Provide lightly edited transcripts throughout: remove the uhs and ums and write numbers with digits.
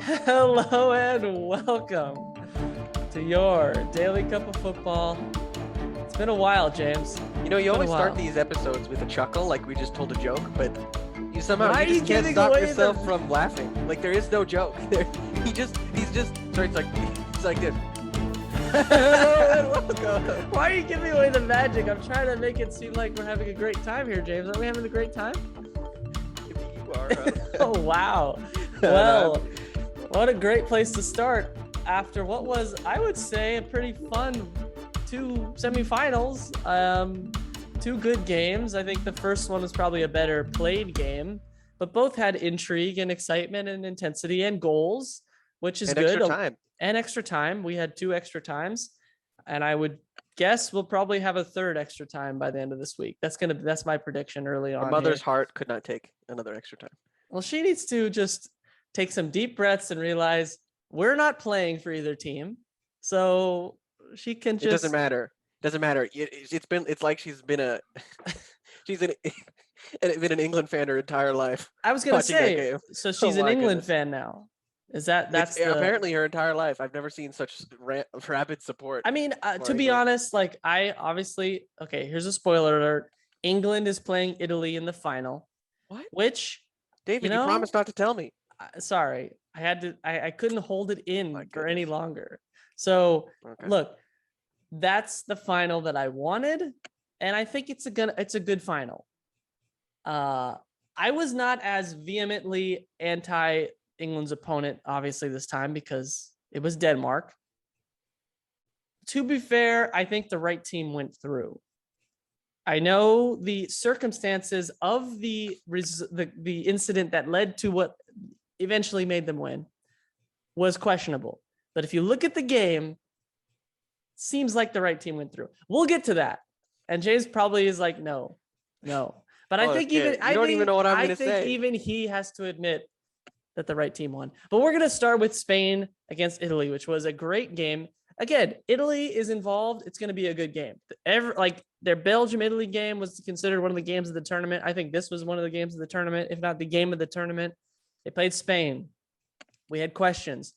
Hello and welcome to your daily cup of football. It's been a while, James. You know, you It's been a always start while. these episodes with a chuckle, like we just told a joke, but you somehow Why are you you just can't giving stop away yourself the- from laughing. Like there is no joke. He's just sorry, it's like this. Hello and welcome. Why are you giving away the magic? I'm trying to make it seem like we're having a great time here, James. Are we having a great time? You are. Oh, wow. Well, what a great place to start after what was, I would say, a pretty fun two semifinals. Two good games. I think the first one was probably a better played game, but both had intrigue and excitement and intensity and goals, which is And good. extra time. And extra time. We had 2 extra times, and I would guess we'll probably have a third extra time by the end of this week. That's my prediction early on. Our mother's here. heart could not take another extra time. Well, she needs to just take some deep breaths and realize we're not playing for either team, so she can just. It doesn't matter. Doesn't matter. It's like she's been she's been an England fan her entire life. I was gonna watching that say, game. so she's an my England goodness. fan now. That's the Apparently her entire life. I've never seen such rapid support. I mean, for to be England. honest, like I obviously okay. Here's a spoiler alert: England is playing Italy in the final. What? Which, David, you you know, promised not to tell me. sorry, I had to. I couldn't hold it in My for any goodness. longer. So Okay. look, that's the final that I wanted, and I think it's a good final. I was not as vehemently anti England's opponent, obviously, this time because it was Denmark. To be fair, I think the right team went through. I know the circumstances of the incident that led to what eventually made them win was questionable. But if you look at the game, seems like the right team went through. We'll get to that. And James probably is like, no. But I think Okay. You don't even know what I'm going to say. even he has to admit that the right team won. But we're going to start with Spain against Italy, which was a great game. Again, Italy is involved. It's going to be a good game. Their Belgium-Italy game was considered one of the games of the tournament. I think this was one of the games of the tournament, if not the game of the tournament. They played Spain. We had questions.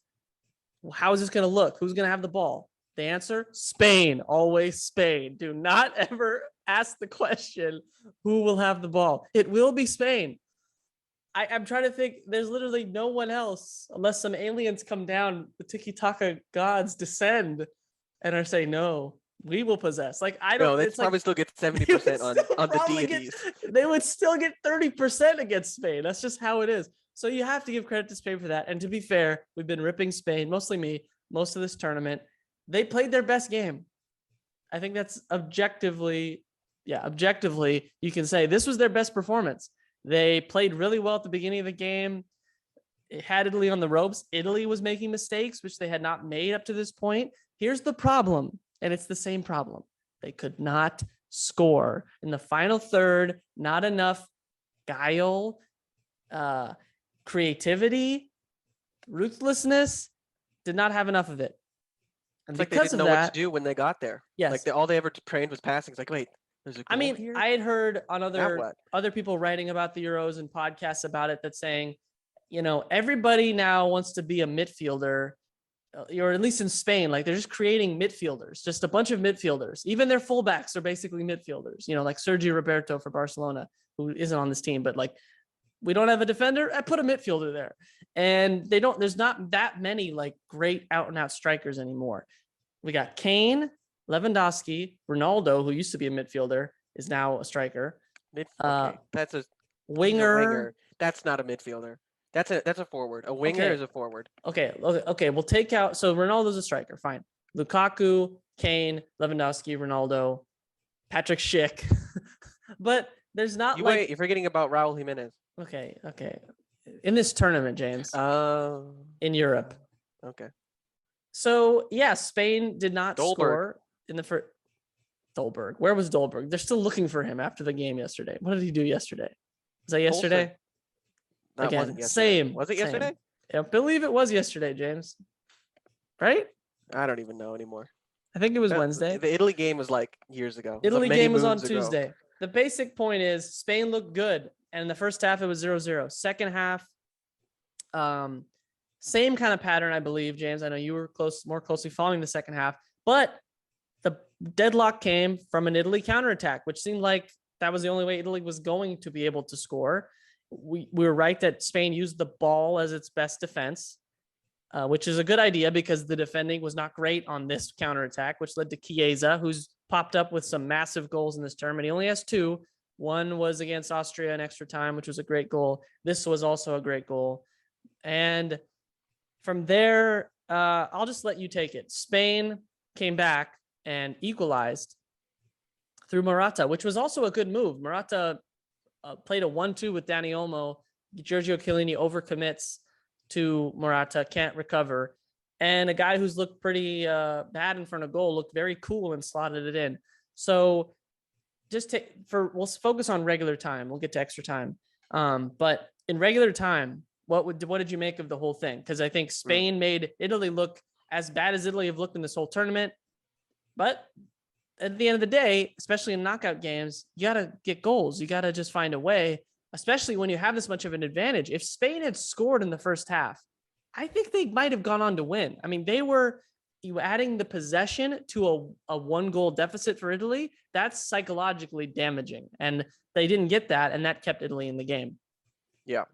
How is this going to look? Who's going to have the ball? The answer, Spain. Always Spain. Do not ever ask the question, who will have the ball? It will be Spain. I'm trying to think. There's literally no one else unless some aliens come down, the tiki-taka gods descend and are saying, no, we will possess. Like, I don't No, know. they probably still get 70% on the deities. They would still get 30% against Spain. That's just how it is. So you have to give credit to Spain for that. And to be fair, we've been ripping Spain, mostly me, most of this tournament. They played their best game. I think that's objectively, you can say this was their best performance. They played really well at the beginning of the game. It had Italy on the ropes. Italy was making mistakes, which they had not made up to this point. Here's the problem, and it's the same problem. They could not score in the final third. Not enough guile, creativity, ruthlessness. Did not have enough of it. And It's like they because didn't of know that, what to do when they got there. yes. Like all they ever trained was passing. It's like, wait, there's a goal I mean, here? I had heard on Now what? other people writing about the Euros and podcasts about it that saying, everybody now wants to be a midfielder, or at least in Spain, like they're just creating midfielders, just a bunch of midfielders. Even their fullbacks are basically midfielders, like Sergio Roberto for Barcelona, who isn't on this team, but like we don't have a defender, I put a midfielder there. And there's not that many like great out and out strikers anymore. We got Kane, Lewandowski, Ronaldo, who used to be a midfielder, is now a striker. Okay. That's a Winger. That's not a midfielder. That's a forward. A winger Okay. is a forward. Okay. We'll take out. So Ronaldo's a striker. Fine. Lukaku, Kane, Lewandowski, Ronaldo, Patrick Schick. But there's not You're forgetting about Raul Jimenez. Okay. In this tournament, James, in Europe. Okay. So yeah, Spain did not Dolberg. score in the first. Dolberg. Where was Dolberg? They're still looking for him after the game yesterday. What did he do yesterday? Was that yesterday? That Again, wasn't yesterday. same. Was it same. yesterday? I believe it was yesterday, James. Right? I don't even know anymore. I think it was Wednesday. The Italy game was like years ago. Italy many game was on moons ago. Tuesday. The basic point is Spain looked good. And in the first half, it was 0-0. Second half, Same kind of pattern, I believe, James. I know you were more closely following the second half, but the deadlock came from an Italy counterattack, which seemed like that was the only way Italy was going to be able to score. We were right that Spain used the ball as its best defense, which is a good idea because the defending was not great on this counterattack, which led to Chiesa, who's popped up with some massive goals in this tournament. He only has 2. One was against Austria in extra time, which was a great goal. This was also a great goal. And from there, I'll just let you take it. Spain came back and equalized through Morata, which was also a good move. Morata played a 1-2 with Dani Olmo. Giorgio Chiellini overcommits to Morata, can't recover. And a guy who's looked pretty bad in front of goal looked very cool and slotted it in. So we'll focus on regular time. We'll get to extra time. But in regular time, what did you make of the whole thing? Because I think Spain made Italy look as bad as Italy have looked in this whole tournament. But at the end of the day, especially in knockout games, you got to get goals. You got to just find a way, especially when you have this much of an advantage. If Spain had scored in the first half, I think they might have gone on to win. I mean, you adding the possession to a 1-goal deficit for Italy. That's psychologically damaging. And they didn't get that. And that kept Italy in the game. Yeah.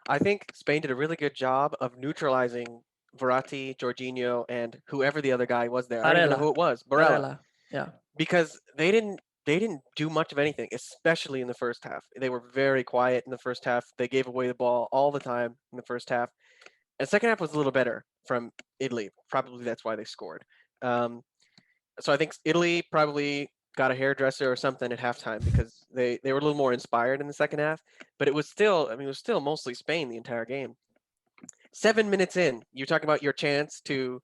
I think Spain did a really good job of neutralizing Verratti, Jorginho, and whoever the other guy was there. I don't even know who it was. Barella. Yeah. Because they didn't do much of anything, especially in the first half. They were very quiet in the first half. They gave away the ball all the time in the first half. And the second half was a little better from Italy. Probably that's why they scored. So I think Italy probably got a hairdresser or something at halftime because they were a little more inspired in the second half. But it was still mostly Spain the entire game. 7 minutes in, you're talking about your chance to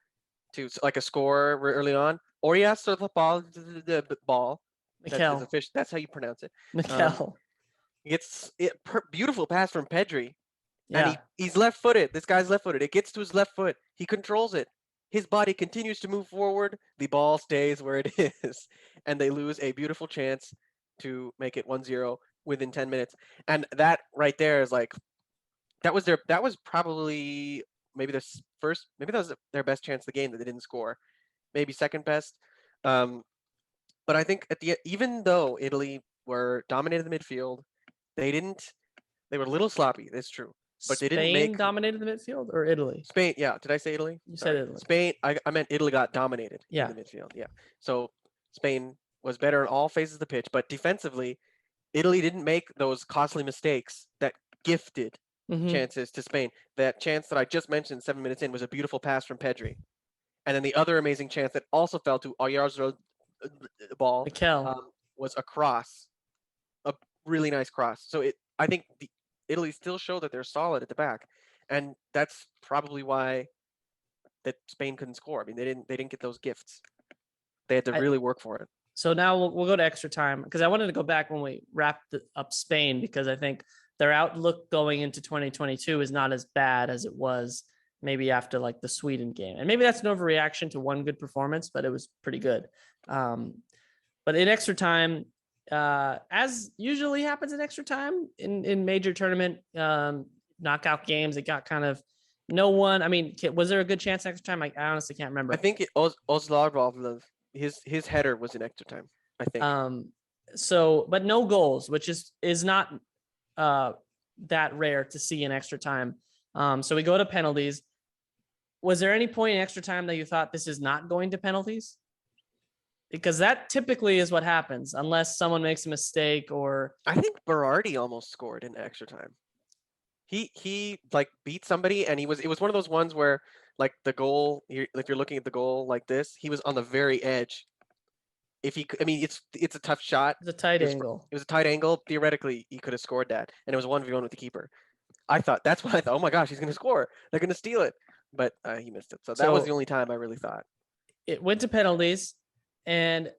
like a score early on. Orias or the ball. Mikel. That's how you pronounce it. Mikel. Gets it. Beautiful pass from Pedri. Yeah. And he's left-footed. This guy's left-footed. It gets to his left foot. He controls it. His body continues to move forward. The ball stays where it is. And they lose a beautiful chance to make it 1-0 within 10 minutes. And that right there is like, that was probably maybe that was their best chance of the game that they didn't score. Maybe second best. But I think even though Italy were dominated the midfield, they were a little sloppy. That's true. But they didn't dominated the midfield or Italy? Spain, yeah. Did I say Italy? You said Italy. Spain, I meant Italy got dominated in the midfield. Yeah. So Spain was better in all phases of the pitch, but defensively, Italy didn't make those costly mistakes that gifted chances to Spain. That chance that I just mentioned 7 minutes in was a beautiful pass from Pedri. And then the other amazing chance that also fell to Oyarzabal ball was a cross, a really nice cross. So I think Italy still show that they're solid at the back, and that's probably why that Spain couldn't score. I mean, they didn't get those gifts. They had to really work for it. So now we'll go to extra time because I wanted to go back when we wrapped up Spain because I think their outlook going into 2022 is not as bad as it was maybe after like the Sweden game. And maybe that's an overreaction to one good performance, but it was pretty good. But in extra time, as usually happens in extra time in major tournament knockout games, it got kind of no one. I mean, was there a good chance extra time? I honestly can't remember. I think Ozlarbov, his header was in extra time, I think. So, but no goals, which is not that rare to see in extra time. So we go to penalties. Was there any point in extra time that you thought this is not going to penalties? Because that typically is what happens unless someone makes a mistake or I think Berardi almost scored in extra time. He like beat somebody and it was one of those ones where like the goal, if you're looking at the goal like this, he was on the very edge. It's a tough shot. It's a tight angle. It was a tight angle. Theoretically, he could have scored that, and it was 1v1 with the keeper. That's what I thought. Oh my gosh, he's gonna score. They're gonna steal it, but he missed it. So that was the only time I really thought. It went to penalties, and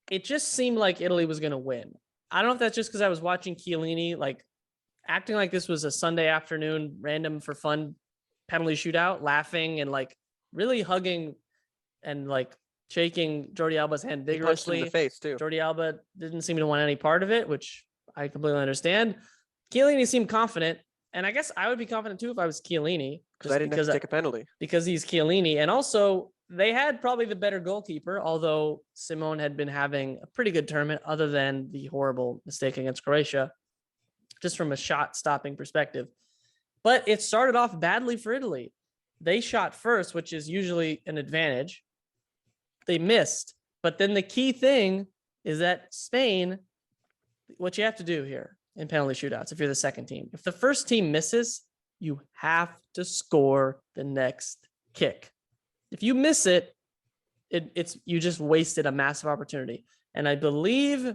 it just seemed like Italy was gonna win. I don't know if that's just because I was watching Chiellini like acting like this was a Sunday afternoon random for fun penalty shootout, laughing and like really hugging and like shaking Jordi Alba's hand vigorously. He punched him in the face too. Jordi Alba didn't seem to want any part of it, which I completely understand. Chiellini seemed confident, And I guess I would be confident too if I was Chiellini, because I didn't have to take a penalty. Because he's Chiellini. And also, they had probably the better goalkeeper, although Simone had been having a pretty good tournament, other than the horrible mistake against Croatia, just from a shot stopping perspective. But it started off badly for Italy. They shot first, which is usually an advantage. They missed. But then the key thing is that Spain, what you have to do here in penalty shootouts, if you're the second team, if the first team misses, you have to score the next kick. If you miss it, it's you just wasted a massive opportunity. And I believe,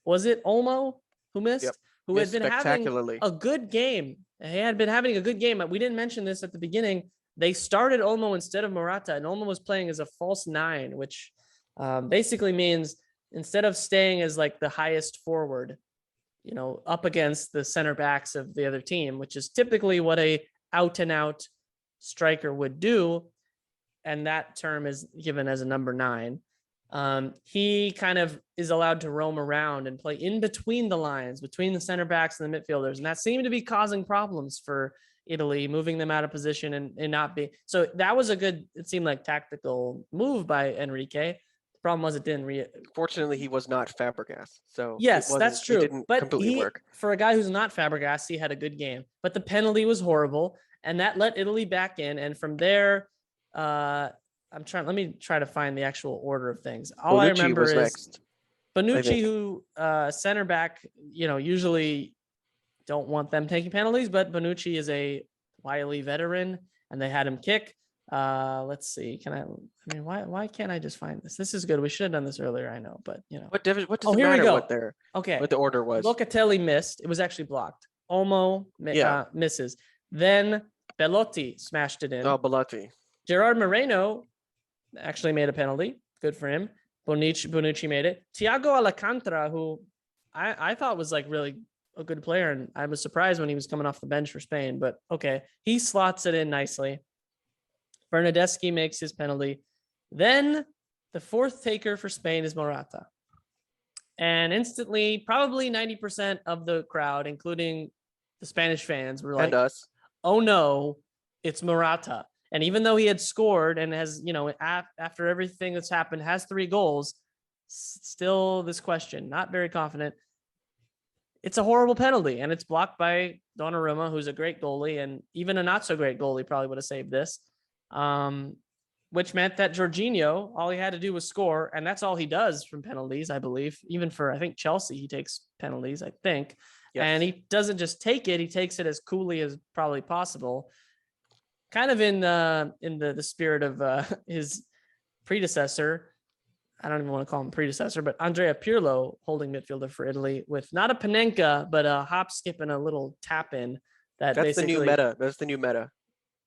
was it Olmo who missed? Yep. Who had been having a good game. He had been having a good game. We didn't mention this at the beginning. They started Olmo instead of Morata, and Olmo was playing as a false 9, which basically means instead of staying as like the highest forward, up against the center backs of the other team, which is typically what a out and out striker would do. And that term is given as a number 9. He kind of is allowed to roam around and play in between the lines, between the center backs and the midfielders. And that seemed to be causing problems for Italy, moving them out of position and not be. So that was a good, it seemed like, tactical move by Enrique. The problem was it didn't. Fortunately, he was not Fabregas. So yes, that's true. It didn't completely work. For a guy who's not Fabregas, he had a good game. But the penalty was horrible. And that let Italy back in. And from there, let me try to find the actual order of things. All I remember is next, Bonucci, who center back, usually don't want them taking penalties, but Bonucci is a wily veteran and they had him kick. Let's see. Why can't I just find this? This is good. We should have done this earlier. I know, but what does it matter what the order was? Locatelli missed. It was actually blocked. Olmo misses. Then Belotti smashed it in. Oh, Belotti. Gerard Moreno actually made a penalty. Good for him. Bonucci made it. Thiago Alcantara, who I thought was like really a good player, and I was surprised when he was coming off the bench for Spain, but okay. He slots it in nicely. Bernardeschi makes his penalty. Then the fourth taker for Spain is Morata. And instantly, probably 90% of the crowd, including the Spanish fans, were like, and us. Oh no, it's Morata. And even though he had scored and has, after everything that's happened, has 3 goals, still this question, not very confident. It's a horrible penalty, and it's blocked by Donnarumma, who's a great goalie, and even a not so great goalie probably would have saved this, which meant that Jorginho, all he had to do was score, and that's all he does from penalties, I believe. Even for, I think, Chelsea, he takes penalties, I think. Yes. And he doesn't just take it, he takes it as coolly as probably possible. Kind of in the spirit of his predecessor. I don't even want to call him predecessor, but Andrea Pirlo, holding midfielder for Italy, with not a Panenka, but a hop, skip, and a little tap in. That's the new meta. That's the new meta.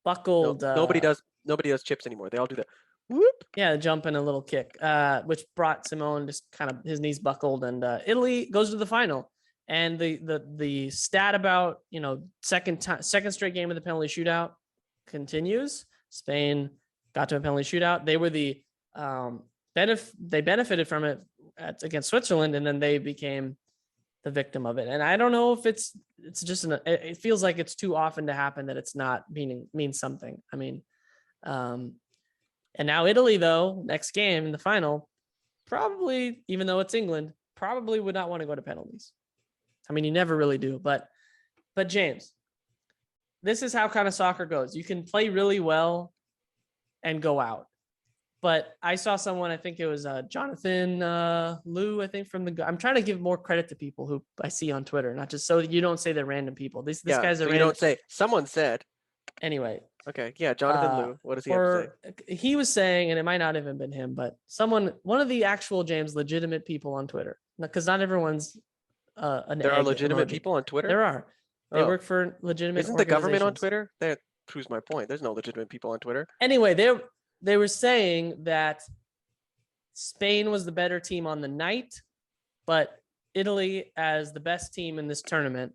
Buckled. Nobody does chips anymore. They all do that. Whoop. Yeah, jump and a little kick, which brought Simone just kind of his knees buckled, and Italy goes to the final. And the stat about second straight game of the penalty shootout continues. Spain got to a penalty shootout. They were the they benefited from it against Switzerland, and then they became the victim of it. And I don't know if it's just it feels like it's too often to happen that it's not means something. I mean, and now Italy, though, next game in the final, probably, even though it's England, probably would not want to go to penalties. I mean, you never really do, but James, this is how kind of soccer goes. You can play really well and go out. But I saw someone, I think it was Jonathan Liu, I think I'm trying to give more credit to people who I see on Twitter, not just so you don't say they're random people. This guy's a random. You don't say, someone said. Anyway. Okay. Yeah. Jonathan Liu. What does he have to say? He was saying, and it might not have even been him, but one of the actual James legitimate people on Twitter, because not everyone's there are legitimate people on Twitter? There are. They work for legitimate. Isn't the government on Twitter? That proves my point. There's no legitimate people on Twitter. Anyway, they were saying that Spain was the better team on the night, but Italy, as the best team in this tournament,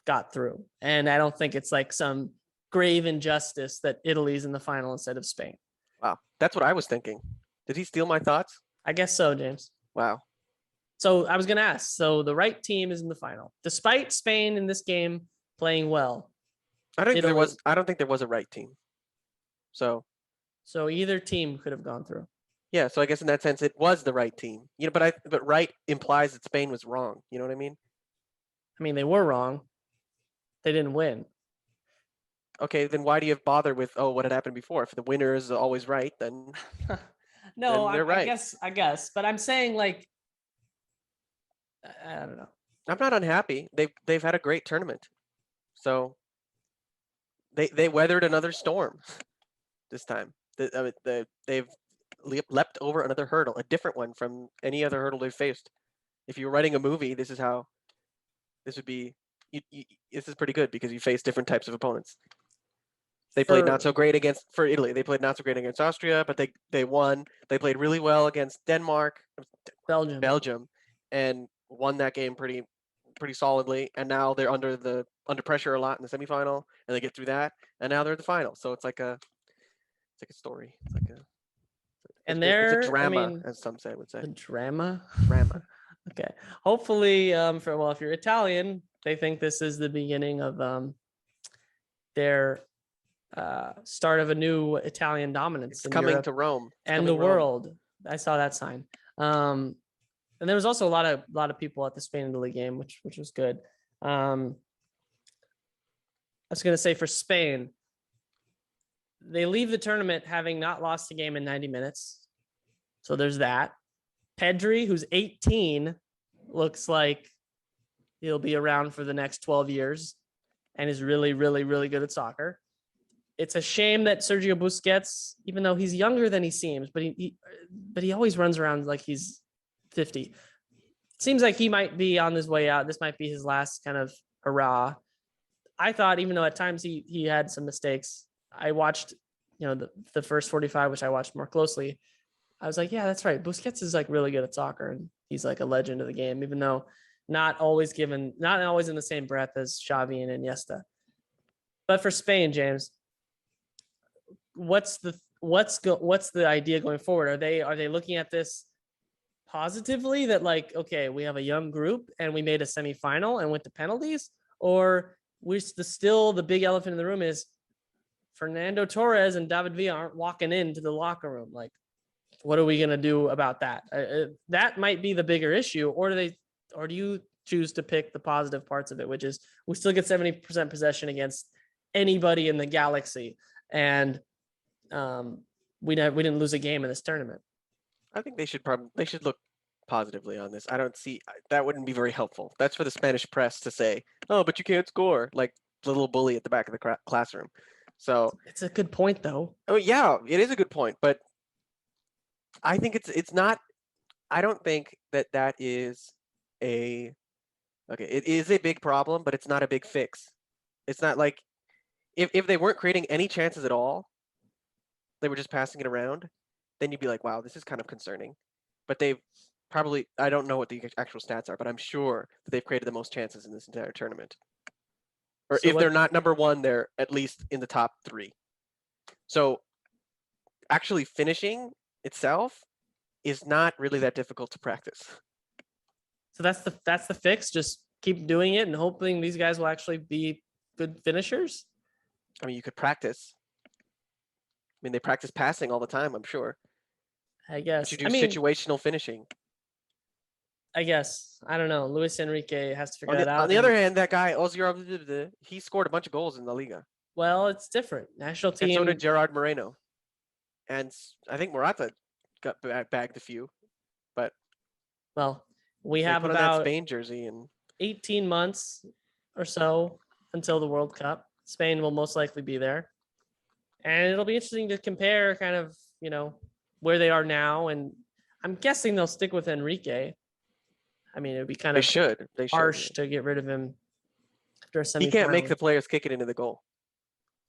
got through. And I don't think it's like some grave injustice that Italy's in the final instead of Spain. Wow. That's what I was thinking. Did he steal my thoughts? I guess so, James. Wow. So I was going to ask. So the right team is in the final, despite Spain in this game playing well. I don't think there was a right team. So either team could have gone through. Yeah, so I guess in that sense it was the right team. But right implies that Spain was wrong. You know what I mean? I mean, they were wrong. They didn't win. Okay, then why do you bother with what had happened before? If the winner is always right, then no, then they're right. I guess, but I'm saying like I don't know. I'm not unhappy. They've had a great tournament, so they weathered another storm this time. They've leapt over another hurdle, a different one from any other hurdle they've faced. If you were writing a movie, this would be. This is pretty good because you face different types of opponents. They played not so great for Italy. They played not so great against Austria, but they won. They played really well against Belgium, and won that game pretty solidly. And now they're under pressure a lot in the semifinal, and they get through that, and now they're at the final. So it's like a story. It's a drama, as some would say. A drama. Drama. Okay. Hopefully, if you're Italian, they think this is the beginning of their start of a new Italian dominance. It's coming to Rome and the world. I saw that sign. And there was also a lot of people at the Spain and Italy game, which was good. I was going to say for Spain, they leave the tournament having not lost a game in 90 minutes. So there's that. Pedri, who's 18, looks like he'll be around for the next 12 years and is really, really, really good at soccer. It's a shame that Sergio Busquets, even though he's younger than he seems, but he always runs around like he's 50. It seems like he might be on his way out. This might be his last kind of hurrah. I thought, even though at times he had some mistakes, I watched, the first 45, which I watched more closely. I was like, yeah, that's right. Busquets is like really good at soccer, and he's like a legend of the game, even though not always in the same breath as Xavi and Iniesta. But for Spain, James, what's the idea going forward? Are they looking at this positively, that like, okay, we have a young group and we made a semifinal and went to penalties, or still the big elephant in the room is Fernando Torres and David Villa aren't walking into the locker room? Like, what are we going to do about that? That might be the bigger issue. Or do you choose to pick the positive parts of it, which is we still get 70% possession against anybody in the galaxy, and we didn't lose a game in this tournament? I think they should look positively on this. I don't see that wouldn't be very helpful. That's for the Spanish press to say, "Oh, but you can't score," like the little bully at the back of the classroom. So it's a good point, though. Oh yeah, it is a good point, but I think it's not. I don't think that is it is a big problem, but it's not a big fix. It's not like if they weren't creating any chances at all, they were just passing it around, then you'd be like, wow, this is kind of concerning. But they've probably, I don't know what the actual stats are, but I'm sure that they've created the most chances in this entire tournament. Or if they're not number one, they're at least in the top 3. So actually finishing itself is not really that difficult to practice. So that's the fix. Just keep doing it and hoping these guys will actually be good finishers. I mean, you could practice. I mean, they practice passing all the time, I'm sure. I guess. But you do situational finishing. I guess. I don't know. Luis Enrique has to figure that out. On the other hand, that guy, Ozil, he scored a bunch of goals in La Liga. Well, it's different. National team. And so did Gerard Moreno. And I think Morata got bagged a few. But we have put about on that Spain jersey and 18 months or so until the World Cup. Spain will most likely be there. And it'll be interesting to compare kind of, where they are now. And I'm guessing they'll stick with Enrique. I mean, it would be kind of harsh to get rid of him after a semifinal. He can't make the players kick it into the goal.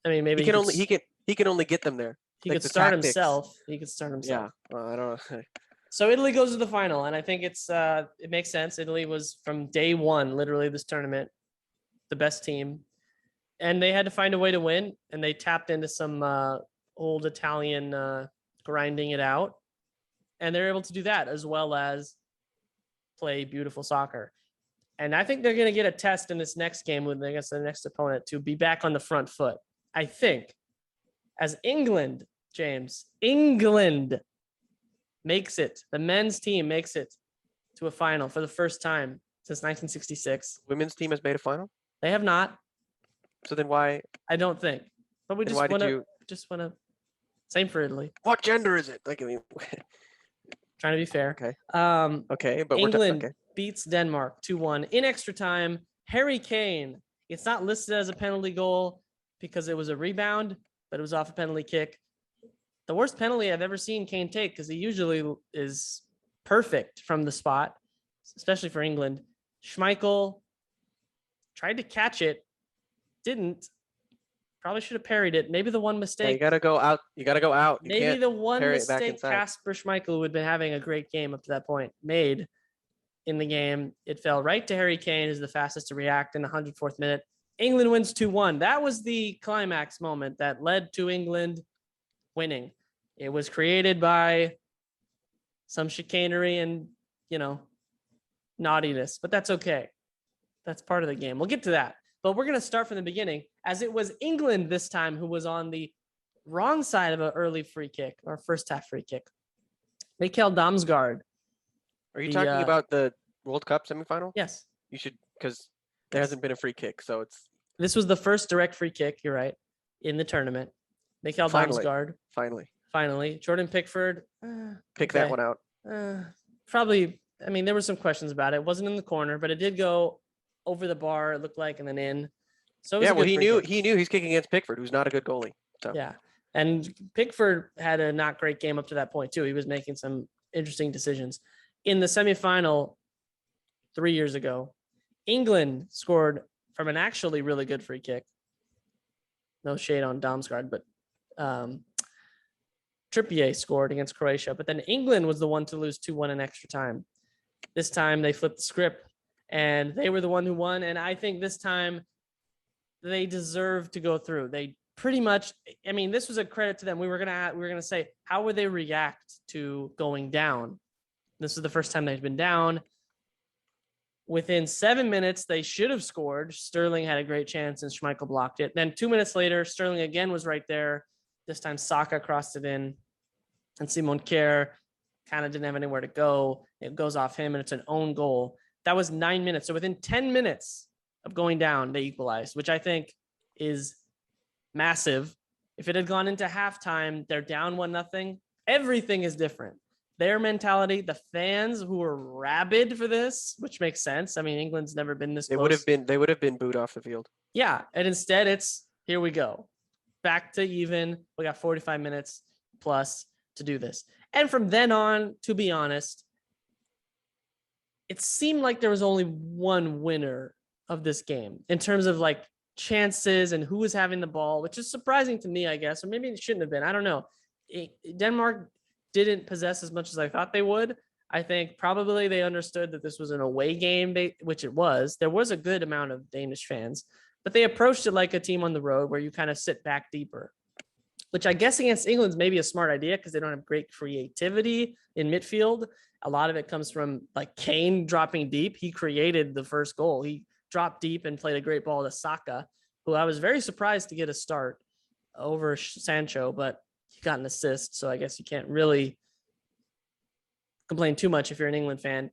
I mean, maybe he can only get them there. He could start himself. He could start himself. Yeah, I don't know. So Italy goes to the final, and I think it makes sense. Italy was from day one, literally this tournament, the best team, and they had to find a way to win. And they tapped into some old Italian grinding it out, and they're able to do that as well as play beautiful soccer. And I think they're going to get a test in this next game against the next opponent to be back on the front foot. I think as England, James, England makes it, the men's team makes it to a final for the first time since 1966. Women's team has made a final? They have not. So then why? I don't think. But we Then just why did want to, same for Italy. What gender is it? Like, I mean, Trying to be fair. okay. Okay, but England okay. beats Denmark 2-1 in extra time. Harry Kane. It's not listed as a penalty goal because it was a rebound, but it was off a penalty kick. The worst penalty I've ever seen Kane take, because he usually is perfect from the spot, especially for England. Schmeichel tried to catch it, didn't. Probably should have parried it. Maybe the one mistake. Yeah, you gotta go out. Maybe the one parry it back mistake inside. Kasper Schmeichel, who had been having a great game up to that point, made in the game. It fell right to Harry Kane, who's the fastest to react in the 104th minute. England wins 2-1. That was the climax moment that led to England winning. It was created by some chicanery and, naughtiness, but that's okay. That's part of the game. We'll get to that. But we're going to start from the beginning, as it was England this time who was on the wrong side of an early free kick, or first half free kick. Mikkel Damsgaard. Are you talking about the World Cup semifinal? Yes. You should, because there hasn't been a free kick, so it's. This was the first direct free kick, you're right, in the tournament. Mikkel Damsgaard. Finally. Jordan Pickford. Pick that one out. Probably, there were some questions about it. It wasn't in the corner, but it did go over the bar, it looked like, and then in. So he knew he's kicking against Pickford, who's not a good goalie. So. Yeah. And Pickford had a not great game up to that point, too. He was making some interesting decisions. In the semifinal 3 years ago, England scored from an actually really good free kick. No shade on Damsgaard, but Trippier scored against Croatia. But then England was the one to lose 2-1 in extra time. This time they flipped the script, and they were the one who won. And I think this time they deserve to go through. They pretty much, this was a credit to them. We were gonna say, how would they react to going down? This is the first time they've been down. Within 7 minutes, they should have scored. Sterling had a great chance and Schmeichel blocked it. Then 2 minutes later, Sterling again was right there. This time Saka crossed it in, and Simon Kjær kind of didn't have anywhere to go. It goes off him, and it's an own goal. That was 9 minutes. So within 10 minutes of going down, they equalized, which I think is massive. If it had gone into halftime, they're down 1-0. Everything is different. Their mentality, the fans who were rabid for this, which makes sense. England's never been this close. They would have been booed off the field. Yeah, and instead it's here we go. Back to even. We got 45 minutes plus to do this. And from then on, to be honest, it seemed like there was only one winner of this game in terms of chances and who was having the ball, which is surprising to me, I guess, or maybe it shouldn't have been. I don't know. Denmark didn't possess as much as I thought they would. I think probably they understood that this was an away game, which it was. There was a good amount of Danish fans, but they approached it like a team on the road where you kind of sit back deeper, which I guess against England's maybe a smart idea because they don't have great creativity in midfield. A lot of it comes from Kane dropping deep. He created the first goal. He dropped deep and played a great ball to Saka, who I was very surprised to get a start over Sancho, but he got an assist. So I guess you can't really complain too much if you're an England fan.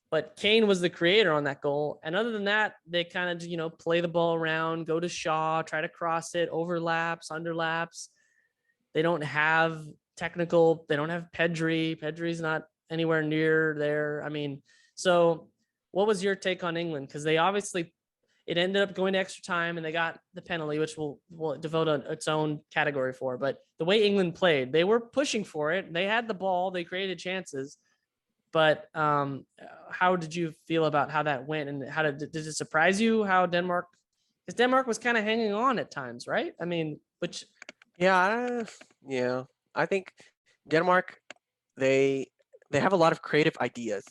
But Kane was the creator on that goal. And other than that, they kind of, play the ball around, go to Shaw, try to cross it, overlaps, underlaps. They don't have technical. They don't have Pedri. Pedri's not anywhere near there. So what was your take on England? Because they obviously, it ended up going to extra time and they got the penalty, which we'll devote its own category for. But the way England played, they were pushing for it. They had the ball. They created chances. But how did you feel about how that went? And did it surprise you how Denmark, because Denmark was kind of hanging on at times, right? Yeah. I think Denmark, they have a lot of creative ideas,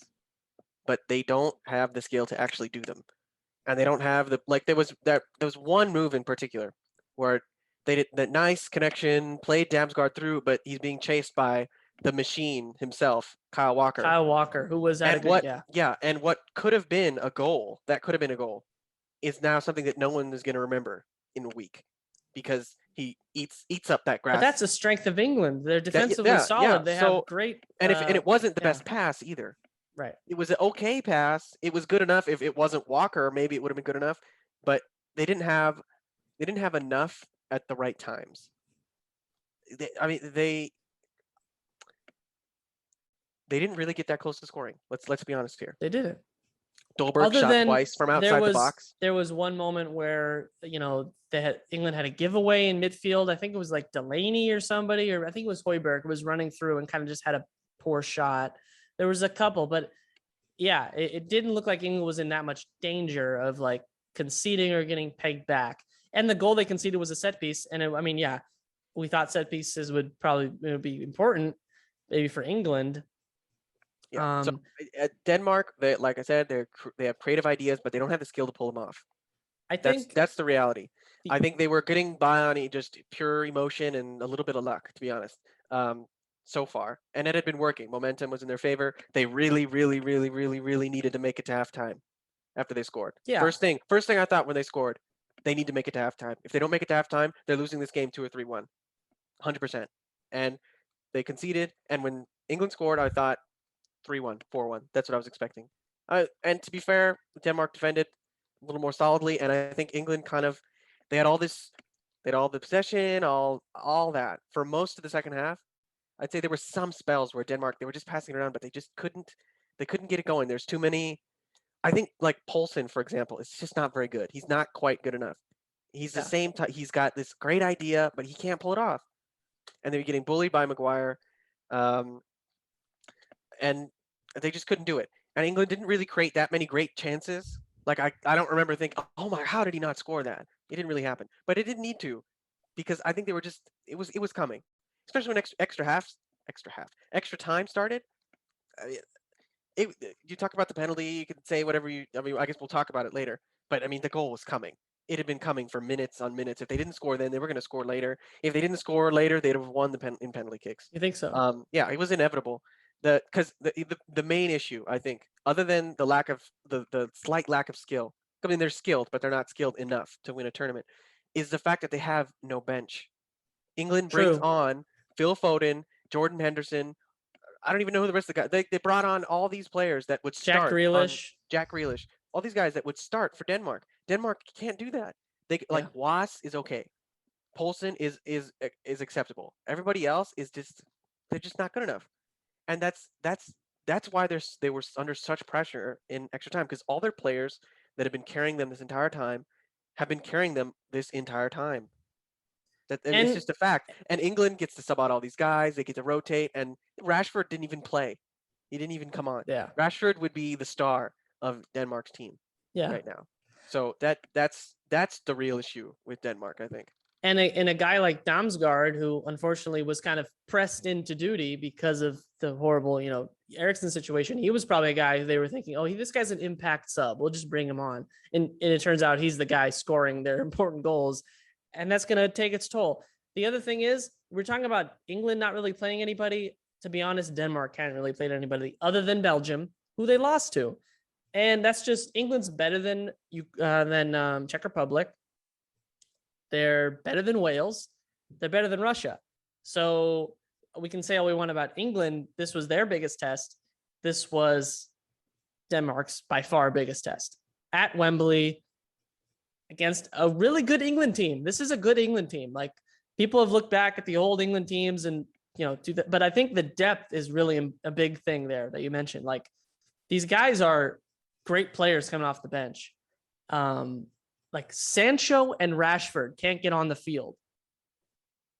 but they don't have the skill to actually do them. And they don't have there was one move in particular where they did the nice connection, played Damsgaard through, but he's being chased by the machine himself, Kyle Walker. Who was at And what could have been a goal, is now something that no one is going to remember in a week because he eats up that grass. But that's a strength of England. They're defensively solid. They have great. And it wasn't the best pass either. Right. It was an okay pass. It was good enough. If it wasn't Walker, maybe it would have been good enough. But they didn't have enough at the right times. They didn't really get that close to scoring. Let's be honest here. They didn't. Dolberg shot twice from outside the box. There was one moment where England had a giveaway in midfield. I think it was like Delaney or somebody, or I think it was Højbjerg was running through and kind of just had a poor shot. There was a couple, but yeah, it didn't look like England was in that much danger of like conceding or getting pegged back. And the goal they conceded was a set piece. And we thought set pieces would probably be important, maybe for England. Yeah. So at Denmark, like I said, they have creative ideas, but they don't have the skill to pull them off. I think that's the reality. I think they were getting by on just pure emotion and a little bit of luck, to be honest, so far. And it had been working. Momentum was in their favor. They really, really, really, really, really needed to make it to halftime after they scored. Yeah. First thing I thought when they scored, they need to make it to halftime. If they don't make it to halftime, they're losing this game 2 or 3-1, 100%. And they conceded. And when England scored, I thought 3-1, 4-1. That's what I was expecting. And to be fair, Denmark defended a little more solidly, and I think England they had all the possession, all that for most of the second half. I'd say there were some spells where Denmark, they were just passing it around, but they just couldn't get it going. There's too many. I think like Poulsen, for example, is just not very good. He's not quite good enough. He's the same type. He's got this great idea, but he can't pull it off. And they were getting bullied by Maguire. And they just couldn't do it. And England didn't really create that many great chances. Like I don't remember thinking, oh my, how did he not score that? It didn't really happen. But it didn't need to, because I think they were just it was coming. Especially when extra time started. You talk about the penalty, you can say whatever I guess we'll talk about it later. But the goal was coming. It had been coming for minutes on minutes. If they didn't score then, they were going to score later. If they didn't score later, they'd have won in penalty kicks. You think so? Yeah, it was inevitable. Because the main issue, I think, other than the lack of the slight lack of skill, they're skilled, but they're not skilled enough to win a tournament, is the fact that they have no bench. England brings on Phil Foden, Jordan Henderson. I don't even know who the rest of the guys. They brought on all these players that would start. Jack Grealish. All these guys that would start for Denmark. Denmark can't do that. Was is okay. Poulsen is acceptable. Everybody else they're just not good enough. And that's why they were under such pressure in extra time, because all their players that have been carrying them this entire time have been carrying them this entire time. It's just a fact. And England gets to sub out all these guys. They get to rotate. And Rashford didn't even play. He didn't even come on. Yeah. Rashford would be the star of Denmark's team right now. So that's the real issue with Denmark, I think. And a guy like Damsgaard, who unfortunately was kind of pressed into duty because of the horrible, Eriksen situation. He was probably a guy who they were thinking, this guy's an impact sub. We'll just bring him on. And it turns out he's the guy scoring their important goals. And that's going to take its toll. The other thing is, we're talking about England not really playing anybody. To be honest, Denmark hadn't really played anybody other than Belgium, who they lost to. And that's just, England's better than Czech Republic. They're better than Wales. They're better than Russia. So we can say all we want about England. This was their biggest test. This was Denmark's by far biggest test at Wembley against a really good England team. This is a good England team. Like, people have looked back at the old England teams and, do that. But I think the depth is really a big thing there that you mentioned. Like, these guys are great players coming off the bench. Like Sancho and Rashford can't get on the field.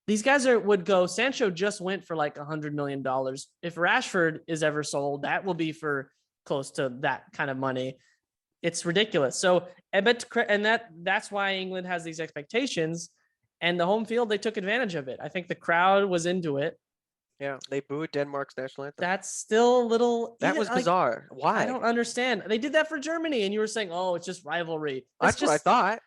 These guys would go. Sancho just went for like $100 million. If Rashford is ever sold, that will be for close to that kind of money. It's ridiculous. So, that's why England has these expectations, and the home field, they took advantage of it. I think the crowd was into it. Yeah, they booed Denmark's national anthem. That's still a little. That was bizarre. Why? I don't understand. They did that for Germany, and you were saying, "Oh, it's just rivalry." That's what I thought.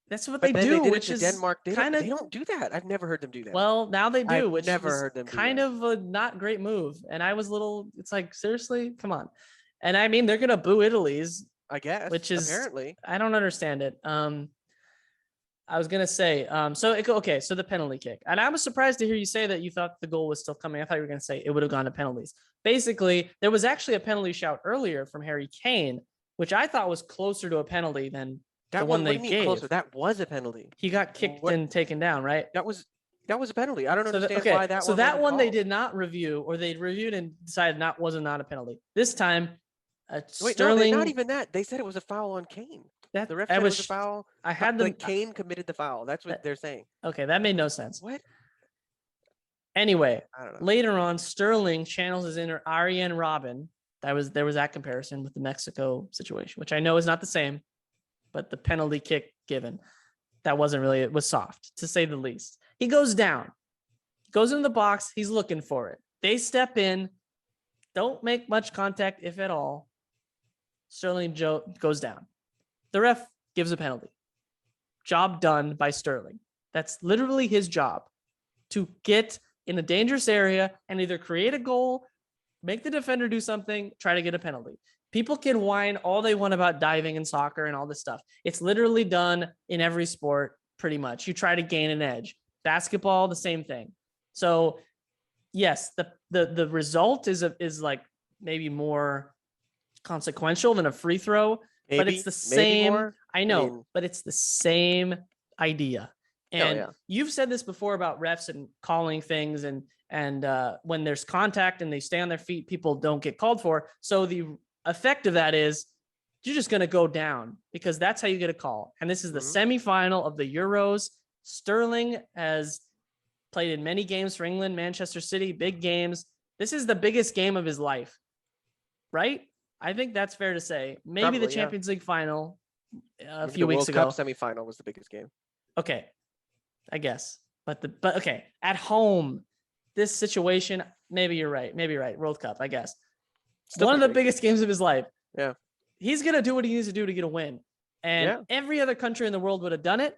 That's what But they then they do, did it which to is Denmark. They kind of don't do that. I've never heard them do that. well, now they do, I've which never was heard them do kind that. of a not great move. And I was a little, it's like, seriously, come on. And I mean, they're gonna boo Italy's, I guess. which is Apparently. I don't understand it. I was gonna say, okay, so the penalty kick, and I was surprised to hear you say that you thought the goal was still coming. I thought you were gonna say it would have gone to penalties. Basically, there was actually a penalty shout earlier from Harry Kane, which I thought was closer to a penalty than the one What they do you mean gave. closer? That was a penalty. He got kicked and taken down, right? That was a penalty. I don't understand why that so one that wasn't one they called. did not review, or they reviewed and decided wasn't not a penalty. This time, Wait, no, Sterling. not even that. They said it was a foul on Kane. That The ref I said it was was a foul. I had them. Like Kane committed the foul. That's what they're saying. Okay, that made no sense. What? Anyway, I don't know. later on, Sterling channels his inner Arjen Robin. There was that comparison with the Mexico situation, which I know is not the same, but the penalty kick given, that wasn't really, it was soft, to say the least. He goes down, goes into the box, he's looking for it. They step in, don't make much contact, if at all. Sterling goes down. The ref gives a penalty. Job done by Sterling. That's literally his job, to get in a dangerous area and either create a goal, make the defender do something, try to get a penalty. People can whine all they want about diving in soccer and all this stuff. It's literally done in every sport, pretty much. You try to gain an edge. Basketball, the same thing. So, yes, the result is like maybe more consequential than a free throw, but it's the same. I know, but it's the same idea. And you've said this before about refs and calling things, and when there's contact and they stay on their feet, people don't get called for. So the effect of that is you're just going to go down, because that's how you get a call. And this is the semifinal of the Euros. Sterling has played in many games for England, Manchester City, big games. This is the biggest game of his life, right? I think that's fair to say. Maybe probably, the Champions League final a few weeks ago. The World Cup semifinal was the biggest game. Okay, I guess. But okay, at home, this situation, maybe you're right. World Cup, I guess. Still one of the biggest games of his life. Yeah. He's going to do what he needs to do to get a win. And every other country in the world would have done it.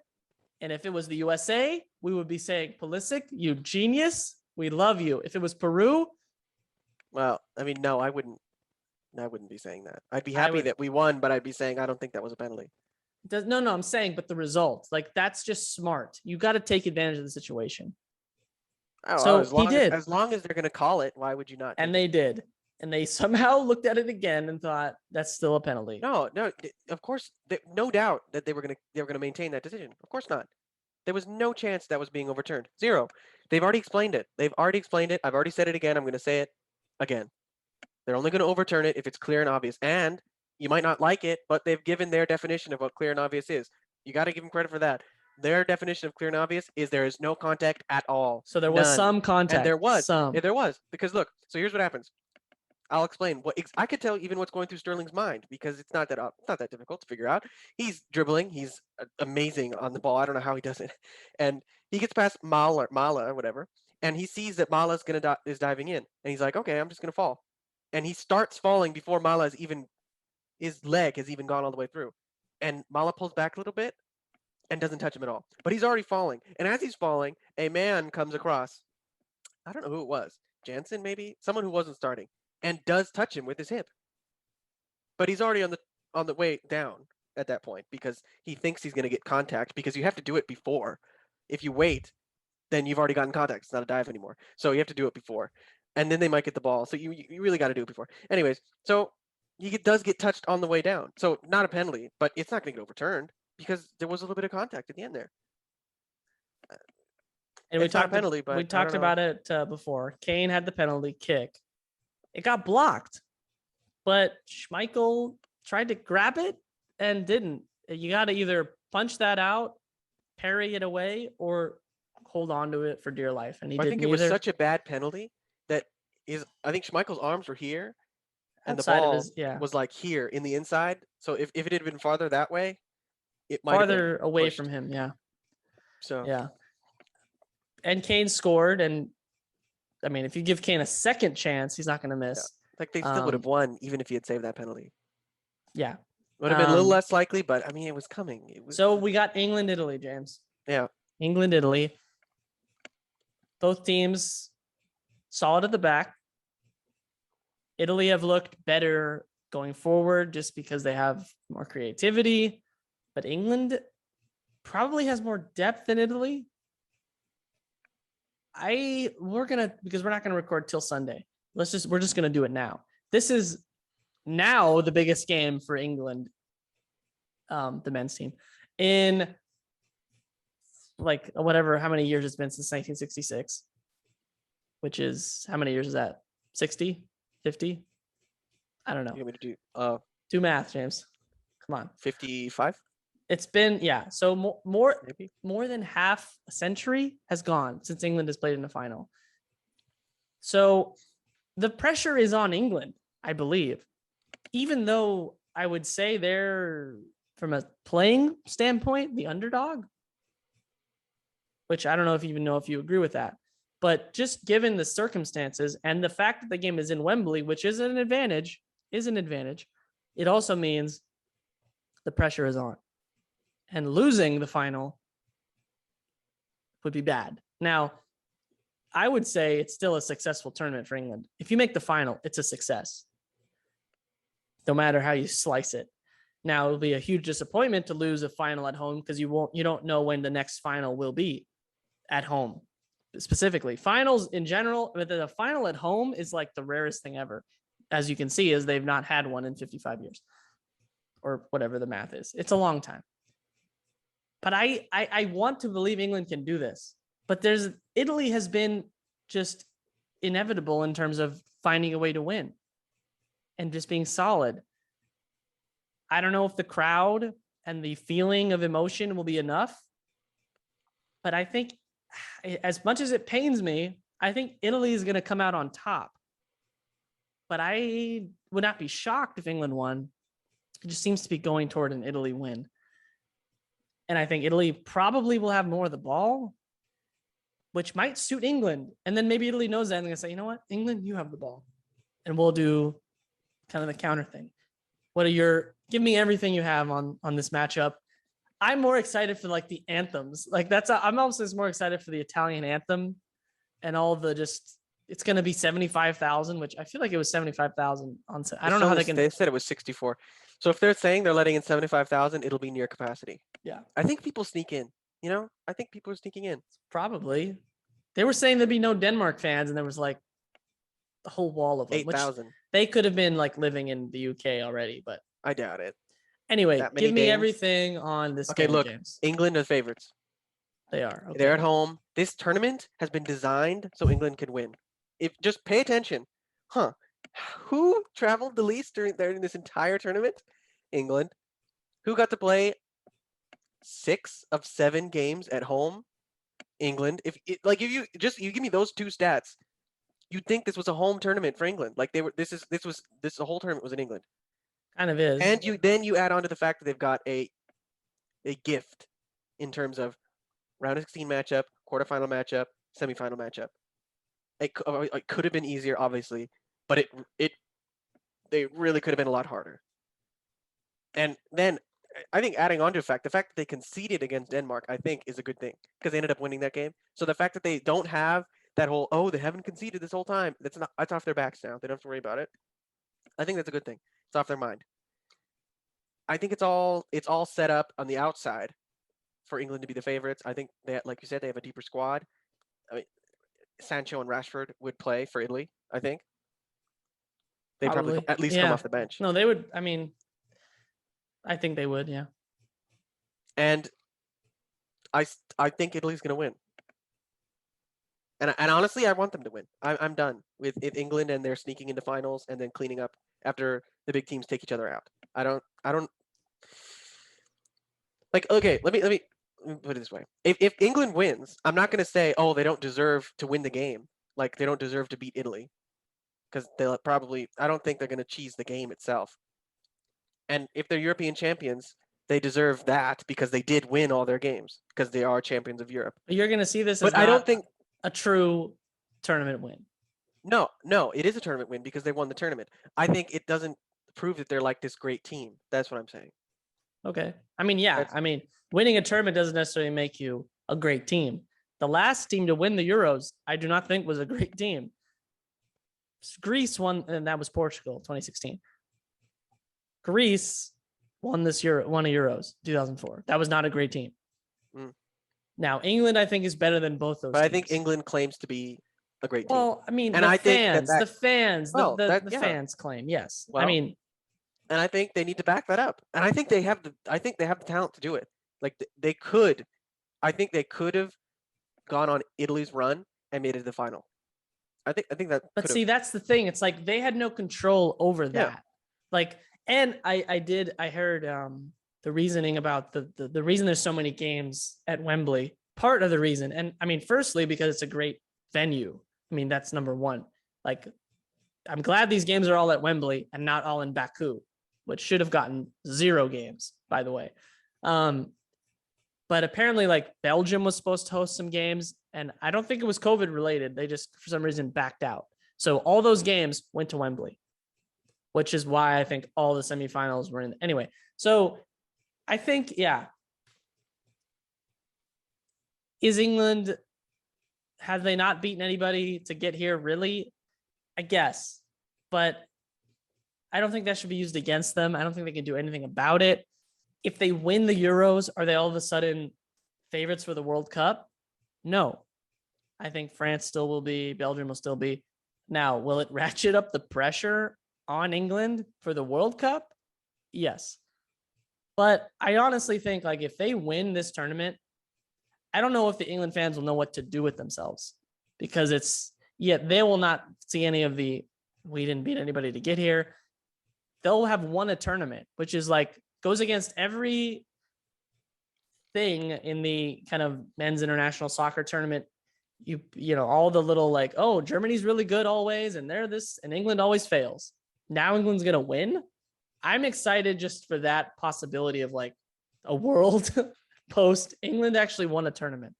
And if it was the USA, we would be saying, Pulisic, you genius. We love you. If it was Peru. Well, I mean, no, I wouldn't be saying that. I'd be happy that we won, but I'd be saying I don't think that was a penalty. No, I'm saying, but the result, like, that's just smart. You got to take advantage of the situation. Oh, so he did. As long as they're going to call it, why would you not? And they did. And they somehow looked at it again and thought that's still a penalty. No, of course, no doubt that they were going to maintain that decision. Of course not. There was no chance that was being overturned. Zero. They've already explained it. I've already said it again. I'm going to say it again. They're only going to overturn it if it's clear and obvious. And you might not like it, but they've given their definition of what clear and obvious is. You got to give them credit for that. Their definition of clear and obvious is there is no contact at all. So there was some contact. And there was. Some. Yeah, there was. Because look, so here's what happens. I'll explain. I could tell even what's going through Sterling's mind, because it's not that difficult to figure out. He's dribbling. He's amazing on the ball. I don't know how he does it. And he gets past Mala or whatever, and he sees that Mala's is diving in, and he's like, okay, I'm just gonna fall. And he starts falling before his leg has even gone all the way through. And Mala pulls back a little bit and doesn't touch him at all. But he's already falling. And as he's falling, a man comes across. I don't know who it was. Jansen, maybe? Someone who wasn't starting. And does touch him with his hip. But he's already on the way down at that point, because he thinks he's going to get contact, because you have to do it before. If you wait, then you've already gotten contact. It's not a dive anymore. So you have to do it before. And then they might get the ball. So you really got to do it before. Anyways, so he does get touched on the way down. So not a penalty, but it's not going to get overturned because there was a little bit of contact at the end there. And we talked about it before. Kane had the penalty kick. It got blocked, but Schmeichel tried to grab it and didn't. You got to either punch that out, parry it away, or hold on to it for dear life. And I think it was such a bad penalty that I think Schmeichel's arms were here, and the ball was like here in the inside. So if it had been farther that way, it might farther away from him. Yeah. So yeah. And Kane scored, and I mean, if you give Kane a second chance, he's not going to miss. Yeah. Like they still would have won even if he had saved that penalty. Yeah. Would have been a little less likely, but I mean, it was coming. It was. So we got England, Italy, James. Yeah. England, Italy. Both teams solid at the back. Italy have looked better going forward just because they have more creativity, but England probably has more depth than Italy. Because we're not gonna record till Sunday. We're just gonna do it now. This is now the biggest game for England, the men's team, in like whatever, how many years it's been since 1966, which is how many years is that? 60, 50? I don't know. You want me to do math, James. Come on. 55? It's been, yeah. So more than half a century has gone since England has played in the final. So the pressure is on England, I believe, even though I would say they're, from a playing standpoint, the underdog, which I don't know if you agree with that. But just given the circumstances and the fact that the game is in Wembley, which is an advantage, it also means the pressure is on. And losing the final would be bad. Now, I would say it's still a successful tournament for England. If you make the final, it's a success, no matter how you slice it. Now, it'll be a huge disappointment to lose a final at home because you don't know when the next final will be at home. Specifically, finals in general, but the final at home is like the rarest thing ever. As you can see, as they've not had one in 55 years or whatever the math is. It's a long time. But I want to believe England can do this. But Italy has been just inevitable in terms of finding a way to win and just being solid. I don't know if the crowd and the feeling of emotion will be enough, but I think as much as it pains me, I think Italy is going to come out on top. But I would not be shocked if England won. It just seems to be going toward an Italy win. And I think Italy probably will have more of the ball, which might suit England. And then maybe Italy knows that and they're going to say, you know what, England, you have the ball. And we'll do kind of the counter thing. Give me everything you have on this matchup. I'm more excited for like the anthems. I'm also more excited for the Italian anthem and all it's going to be 75,000, which I feel like it was 75,000 on set. I don't know how they said it was 64. So if they're saying they're letting in 75,000, it'll be near capacity. Yeah. I think people sneak in, I think people are sneaking in. Probably. They were saying there'd be no Denmark fans and there was like the whole wall of them. 8,000. They could have been like living in the UK already, but I doubt it. Anyway, give me everything on this game, look, James. England are favorites. They are. Okay. They're at home. This tournament has been designed so England can win. Just pay attention. Who traveled the least during this entire tournament? England. Who got to play 6 of 7 games at home? England. If you give me those two stats, you'd think this was a home tournament for England. Like the whole tournament was in England. Kind of is. And you add on to the fact that they've got a gift in terms of round of 16 matchup, quarterfinal matchup, semifinal matchup. It could have been easier, obviously, but they really could have been a lot harder. And then I think adding on to the fact that they conceded against Denmark, I think, is a good thing because they ended up winning that game. So the fact that they don't have that whole, they haven't conceded this whole time, that's off their backs now. They don't have to worry about it. I think that's a good thing. It's off their mind. I think it's all set up on the outside for England to be the favorites. I think like you said, they have a deeper squad. I mean, Sancho and Rashford would play for Italy, I think. They'd probably at least come off the bench. No, they would. I mean, I think they would, yeah. And I think Italy's going to win. And honestly, I want them to win. I'm done with England and they're sneaking into finals and then cleaning up after the big teams take each other out. I don't like. Okay, let me put it this way. If England wins, I'm not going to say, oh, they don't deserve to win the game. Like they don't deserve to beat Italy, because they'll probably. I don't think they're going to cheese the game itself. And if they're European champions, they deserve that because they did win all their games because they are champions of Europe. You're going to see this as I don't think a true tournament win. No, it is a tournament win because they won the tournament. I think it doesn't. prove that they're like this great team. That's what I'm saying. Okay. I mean, yeah. I mean, winning a tournament doesn't necessarily make you a great team. The last team to win the Euros, I do not think was a great team. Greece won, and that was Portugal, 2016. Greece won a Euros, 2004. That was not a great team. Mm. Now, England, I think, is better than both those But teams. I think England claims to be a great team. Well, I mean, and the fans yeah. fans claim, yes. Well, I mean, and I think they need to back that up. And I think they have the talent to do it. Like they could. I think they could have gone on Italy's run and made it to the final. I think that. But see, that's the thing. It's like they had no control over that. Yeah. Like, and I heard the reasoning about the reason there's so many games at Wembley. Part of the reason, and I mean, firstly, because it's a great venue. I mean, that's number one. Like, I'm glad these games are all at Wembley and not all in Baku, which should have gotten 0 games, by the way. But apparently, like, Belgium was supposed to host some games, and I don't think it was COVID related. They just, for some reason, backed out. So all those games went to Wembley, which is why I think all the semifinals were in. Anyway, so I think, yeah. Is England, have they not beaten anybody to get here? Really? I guess. But I don't think that should be used against them. I don't think they can do anything about it. If they win the Euros, are they all of a sudden favorites for the World Cup? No. I think France still will be, Belgium will still be. Now, will it ratchet up the pressure on England for the World Cup? Yes. But I honestly think, like, if they win this tournament, I don't know if the England fans will know what to do with themselves, because they will not see any of the, we didn't beat anybody to get here. They'll have won a tournament, which is like, goes against every thing in the kind of men's international soccer tournament. You know, all the little like, oh, Germany's really good always, and they're this, and England always fails. Now England's going to win. I'm excited just for that possibility of like a world post England actually won a tournament.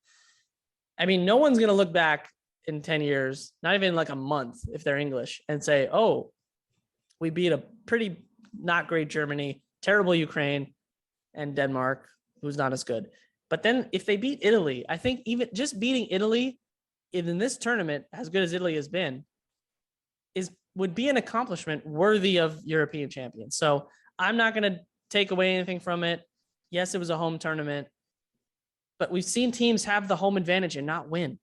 I mean, no one's going to look back in 10 years, not even like a month, if they're English, and say, oh, we beat a pretty not great Germany, terrible Ukraine, and Denmark, who's not as good. But then if they beat Italy, I think even just beating Italy in this tournament, as good as Italy has been, would be an accomplishment worthy of European champions. So I'm not going to take away anything from it. Yes, it was a home tournament, but we've seen teams have the home advantage and not win.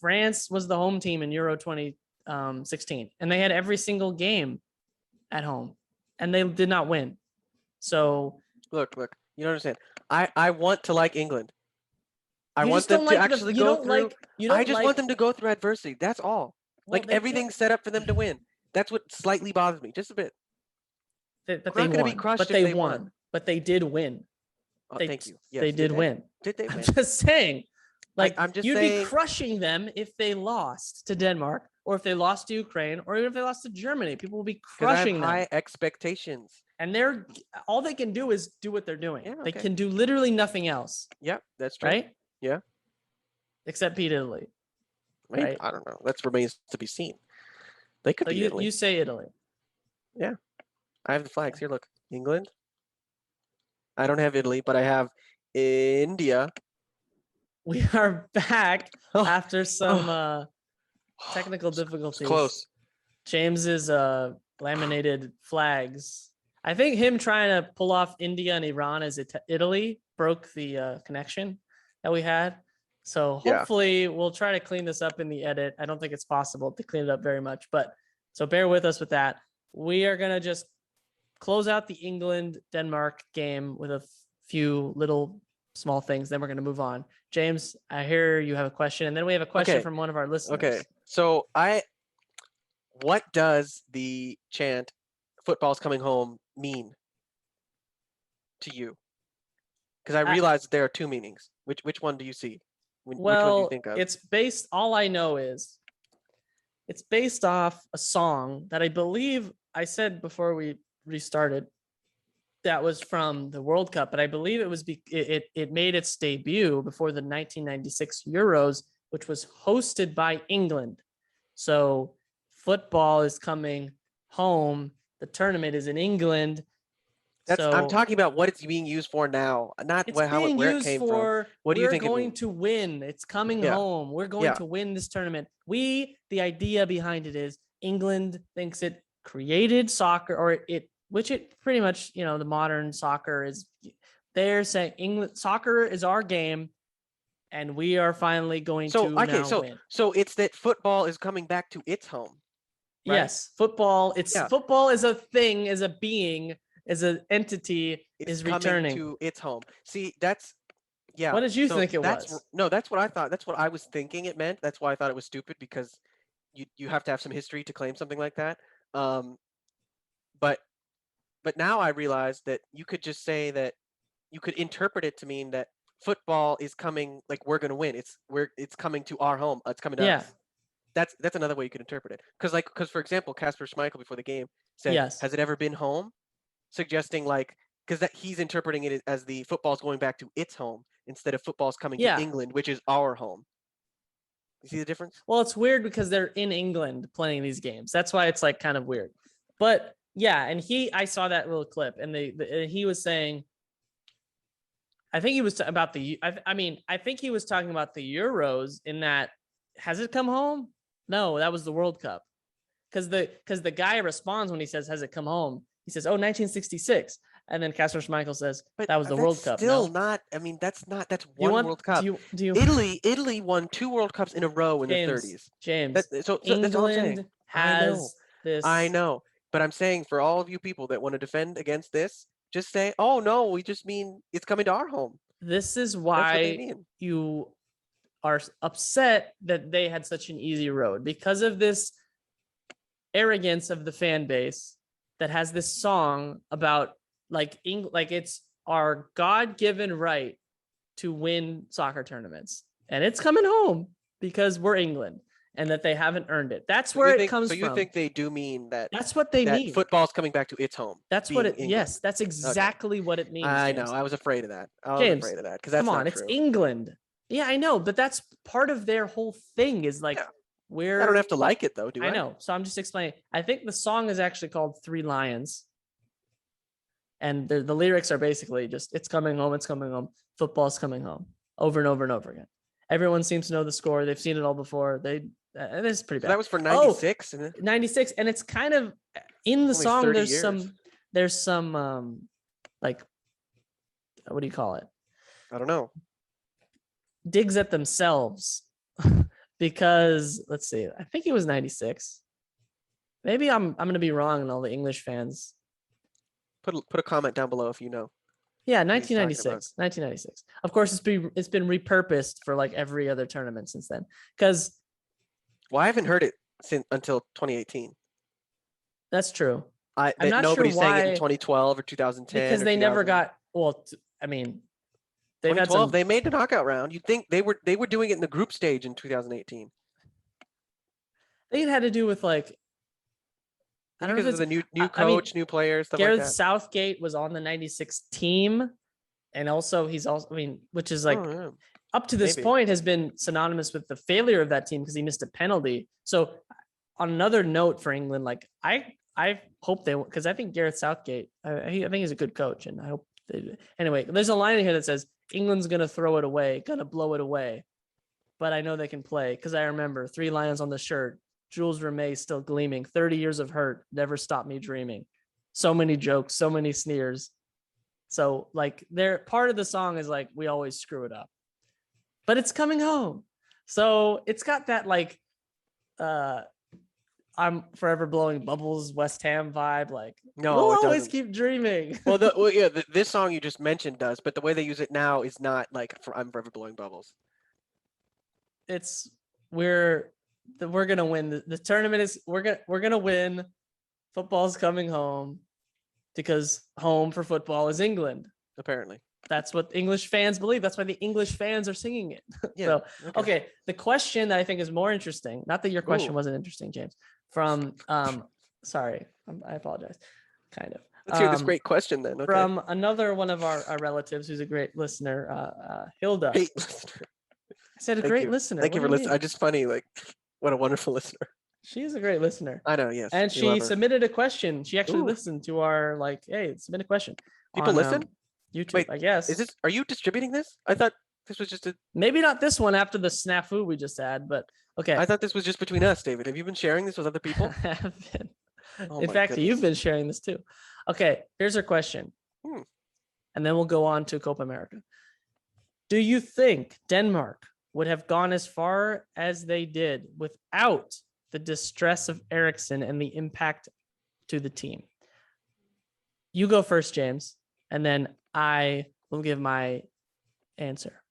France was the home team in Euro 2016, and they had every single game at home, and they did not win. So look, you don't understand. I want to like England. I want them to actually go through. I just want them to go through adversity. That's all. Well, like everything's set up for them to win. That's what slightly bothers me, just a bit. But they won. But they won. But they did win. Oh, thank you. Yes, they did win. Did they win? I'm just saying. Like, I'm just you'd saying, be crushing them if they lost to Denmark, or if they lost to Ukraine, or even if they lost to Germany. People will be crushing them. High expectations. And all they can do is do what they're doing. Yeah, okay. They can do literally nothing else. Yep, that's true. Right? Yeah. Except beat Italy. Maybe, right? I don't know. That remains to be seen. They could beat Italy. You say Italy. Yeah. I have the flags here. Look, England. I don't have Italy, but I have India. We are back after some technical difficulties. It's close. James's laminated flags. I think him trying to pull off India and Iran as Italy broke the connection that we had. So hopefully we'll try to clean this up in the edit. I don't think it's possible to clean it up very much, but so bear with us with that. We are going to just close out the England-Denmark game with a few little small things. Then we're going to move on. James, I hear you have a question, and then we have a question from one of our listeners. Okay. So what does the chant "football's coming home" mean to you? Because I realize there are two meanings. Which one do you see? Which one do you think of? It's based, all I know is it's based off a song that I believe I said before we restarted that was from the World Cup, but I believe it was it made its debut before the 1996 Euros, which was hosted by England. So football is coming home The tournament is in England. I'm talking about what it's being used for now, not it's where it came from. What do you think? We're going to win. It's coming home. We're going to win this tournament. The idea behind it is England thinks it created soccer, or which it pretty much, the modern soccer is. They're saying England soccer is our game, and we are finally going to win. So it's that football is coming back to its home. Right? Yes, football. Football is a thing, is a being, is an entity, is returning to its home. See, that's What did you think it was? No, that's what I thought. That's what I was thinking it meant. That's why I thought it was stupid, because you have to have some history to claim something like that. But now I realize that you could just say that you could interpret it to mean that football is coming, like we're gonna win. It's coming to our home. It's coming to us. That's another way you could interpret it. Because for example, Kasper Schmeichel before the game said, "Has it ever been home?" Suggesting because he's interpreting it as the football's going back to its home instead of football's coming to England, which is our home. You see the difference? Well, it's weird because they're in England playing these games. That's why it's kind of weird. But yeah, and I saw that little clip, and he was saying, I think he was about I think he was talking about the Euros, in that, has it come home? No, that was the World Cup. Because the guy responds when he says, has it come home? He says, 1966. And then Kasper Schmeichel says, that was the World Cup. Still not. I mean, that's one World Cup. Italy won 2 World Cups in a row in the 30s. James, so England that's all I'm saying. has this. I know. But I'm saying, for all of you people that want to defend against this, just say, oh, no, we just mean it's coming to our home. This is why you are upset that they had such an easy road, because of this arrogance of the fan base that has this song about it's our God-given right to win soccer tournaments, and it's coming home because we're England, and that they haven't earned it. That's where it comes from. So you think they do mean that? That's what they mean. Football's coming back to its home. That's what it. England. Yes, that's exactly what it means. I know. I was afraid of that. Because that's come on, it's England. Yeah, I know, but that's part of their whole thing. Is I don't have to like it though, do I? I know. So I'm just explaining. I think the song is actually called Three Lions. And the lyrics are basically just, it's coming home, football's coming home, over and over and over again. Everyone seems to know the score. They've seen it all before. This is pretty bad. So that was for 96? 96. And it's kind of, in the song, there's some what do you call it? I don't know. Digs at themselves. Because, let's see, I think it was 96. Maybe I'm going to be wrong, and all the English fans. Put a comment down below if you know. Yeah, 1996. 1996. Of course, it's been repurposed for every other tournament since then. Because, I haven't heard it until 2018. That's true. I'm not nobody sure sang it in 2012 or 2010. Because they never got. Well, I mean, they've had some. They made the knockout round. You'd think they were doing it in the group stage in 2018. I think it had to do with I don't know if it's the new coach, new players, stuff Gareth like that. Southgate was on the 96 team, and also which is up to this point has been synonymous with the failure of that team because he missed a penalty. So on another note for England, I hope they, because I think Gareth Southgate, I think he's a good coach, and I hope they do. Anyway, there's a line in here that says England's gonna throw it away, gonna blow it away, but I know they can play because I remember 3 lions on the shirt. Jules Rimet still gleaming. 30 years of hurt never stopped me dreaming. So many jokes, so many sneers. So they're part of the song is we always screw it up, but it's coming home. So it's got that I'm forever blowing bubbles West Ham vibe. No, we'll always keep dreaming. This song you just mentioned does, but the way they use it now is not I'm forever blowing bubbles. It's we're gonna win the tournament. Is we're gonna win. Football's coming home because home for football is England. Apparently, that's what English fans believe. That's why the English fans are singing it. Yeah. So, okay. The question that I think is more interesting. Not that your question wasn't interesting, James. From sorry, I apologize. Kind of. Let's hear this great question then. Okay. From another one of our relatives who's a great listener, Hilda. Great listener. I said a great listener. Thank you for listening. I just funny what a wonderful listener. She's a great listener. I know, yes. And we love she her. submitted a question. She actually Ooh. listened to our like, hey, submit a question. People on, listen? YouTube, Wait, I guess. Are you distributing this? I thought this was just Maybe not this one after the snafu we just had, but okay. I thought this was just between us, David. Have you been sharing this with other people? I have been. Oh In my fact, goodness. you've been sharing this too. Okay, here's her question. And then we'll go on to Copa America. Do you think Denmark would have gone as far as they did without the distress of Eriksson and the impact to the team? You go first, James, and then I will give my answer.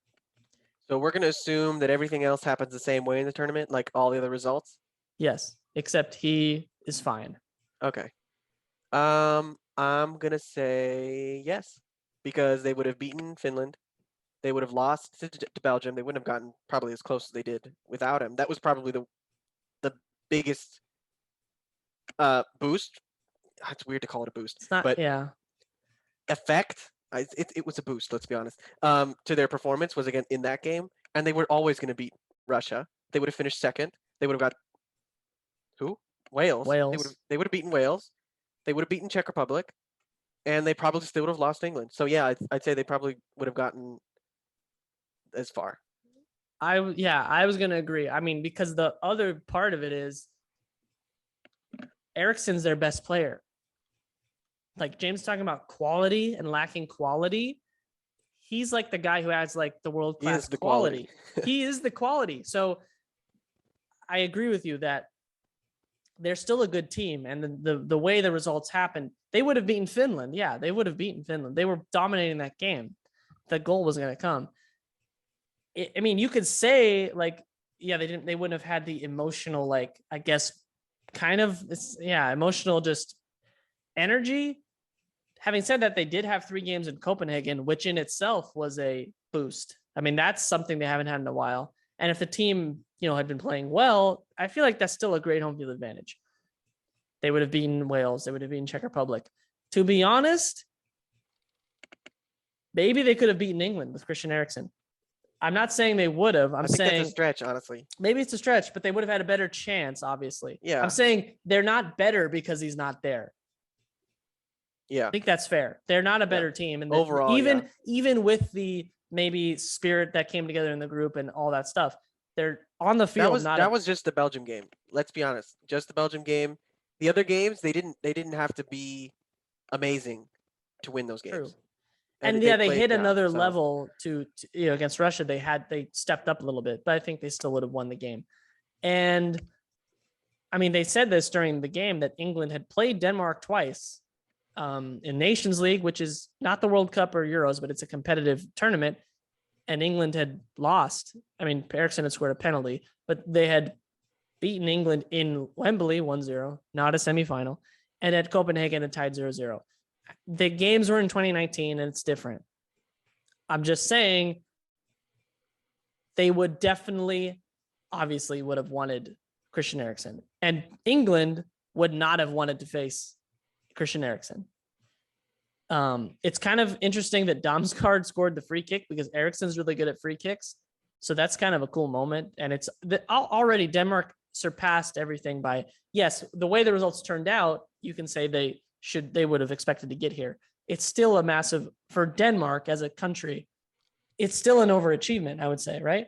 So we're going to assume that everything else happens the same way in the tournament, like all the other results? Yes, except he is fine. Okay. I'm going to say yes, because they would have beaten Finland. They would have lost to Belgium. They wouldn't have gotten probably as close as they did without him. That was probably the biggest boost. It's weird to call it a boost. It's not, but yeah. Effect. It was a boost, let's be honest, to their performance was again in that game, and they were always going to beat Russia. They would have finished second. They would have got who? Wales. They would have beaten Wales. They would have beaten Czech Republic, and they probably still would have lost England. So yeah, I'd say they probably would have gotten as far. I was going to agree. I mean, because the other part of it is Eriksson's their best player. Like James talking about quality and lacking quality. He's like the guy who has like the world-class quality. He is the quality. So I agree with you that they're still a good team. And the way the results happened, they would have beaten Finland. Yeah, they would have beaten Finland. They were dominating that game. The goal was going to come. I mean, you could say like, yeah, they wouldn't have had the emotional, like, I guess kind of, emotional just energy. Having said that, they did have 3 games in Copenhagen, which in itself was a boost. I mean, that's something they haven't had in a while. And if the team, had been playing well, I feel like that's still a great home field advantage. They would have beaten Wales. They would have beaten Czech Republic. To be honest, maybe they could have beaten England with Christian Eriksen. I'm not saying they would have. I think that's a stretch, honestly. Maybe it's a stretch, but they would have had a better chance, obviously. Yeah. I'm saying they're not better because he's not there. Yeah. I think that's fair. They're not a better team. And overall, even with the maybe spirit that came together in the group and all that stuff, they're on the field. That was just the Belgium game. Let's be honest. Just the Belgium game. The other games, they didn't have to be amazing to win those games. True. And they hit another level to against Russia. They stepped up a little bit, but I think they still would have won the game. And I mean, they said this during the game that England had played Denmark twice in Nations League, which is not the World Cup or Euros, but it's a competitive tournament. And England had lost. I mean, Eriksson had scored a penalty, but they had beaten England in Wembley 1-0, not a semifinal, and at Copenhagen it tied 0-0. The games were in 2019 and it's different. I'm just saying they would definitely, obviously would have wanted Christian Eriksen, and England would not have wanted to face Christian Eriksen. It's kind of interesting that Damsgaard scored the free kick because Eriksen's really good at free kicks. So that's kind of a cool moment. And it's already Denmark surpassed everything by, yes, the way the results turned out, you can say they would have expected to get here. It's still a massive, for Denmark as a country, it's still an overachievement, I would say, right?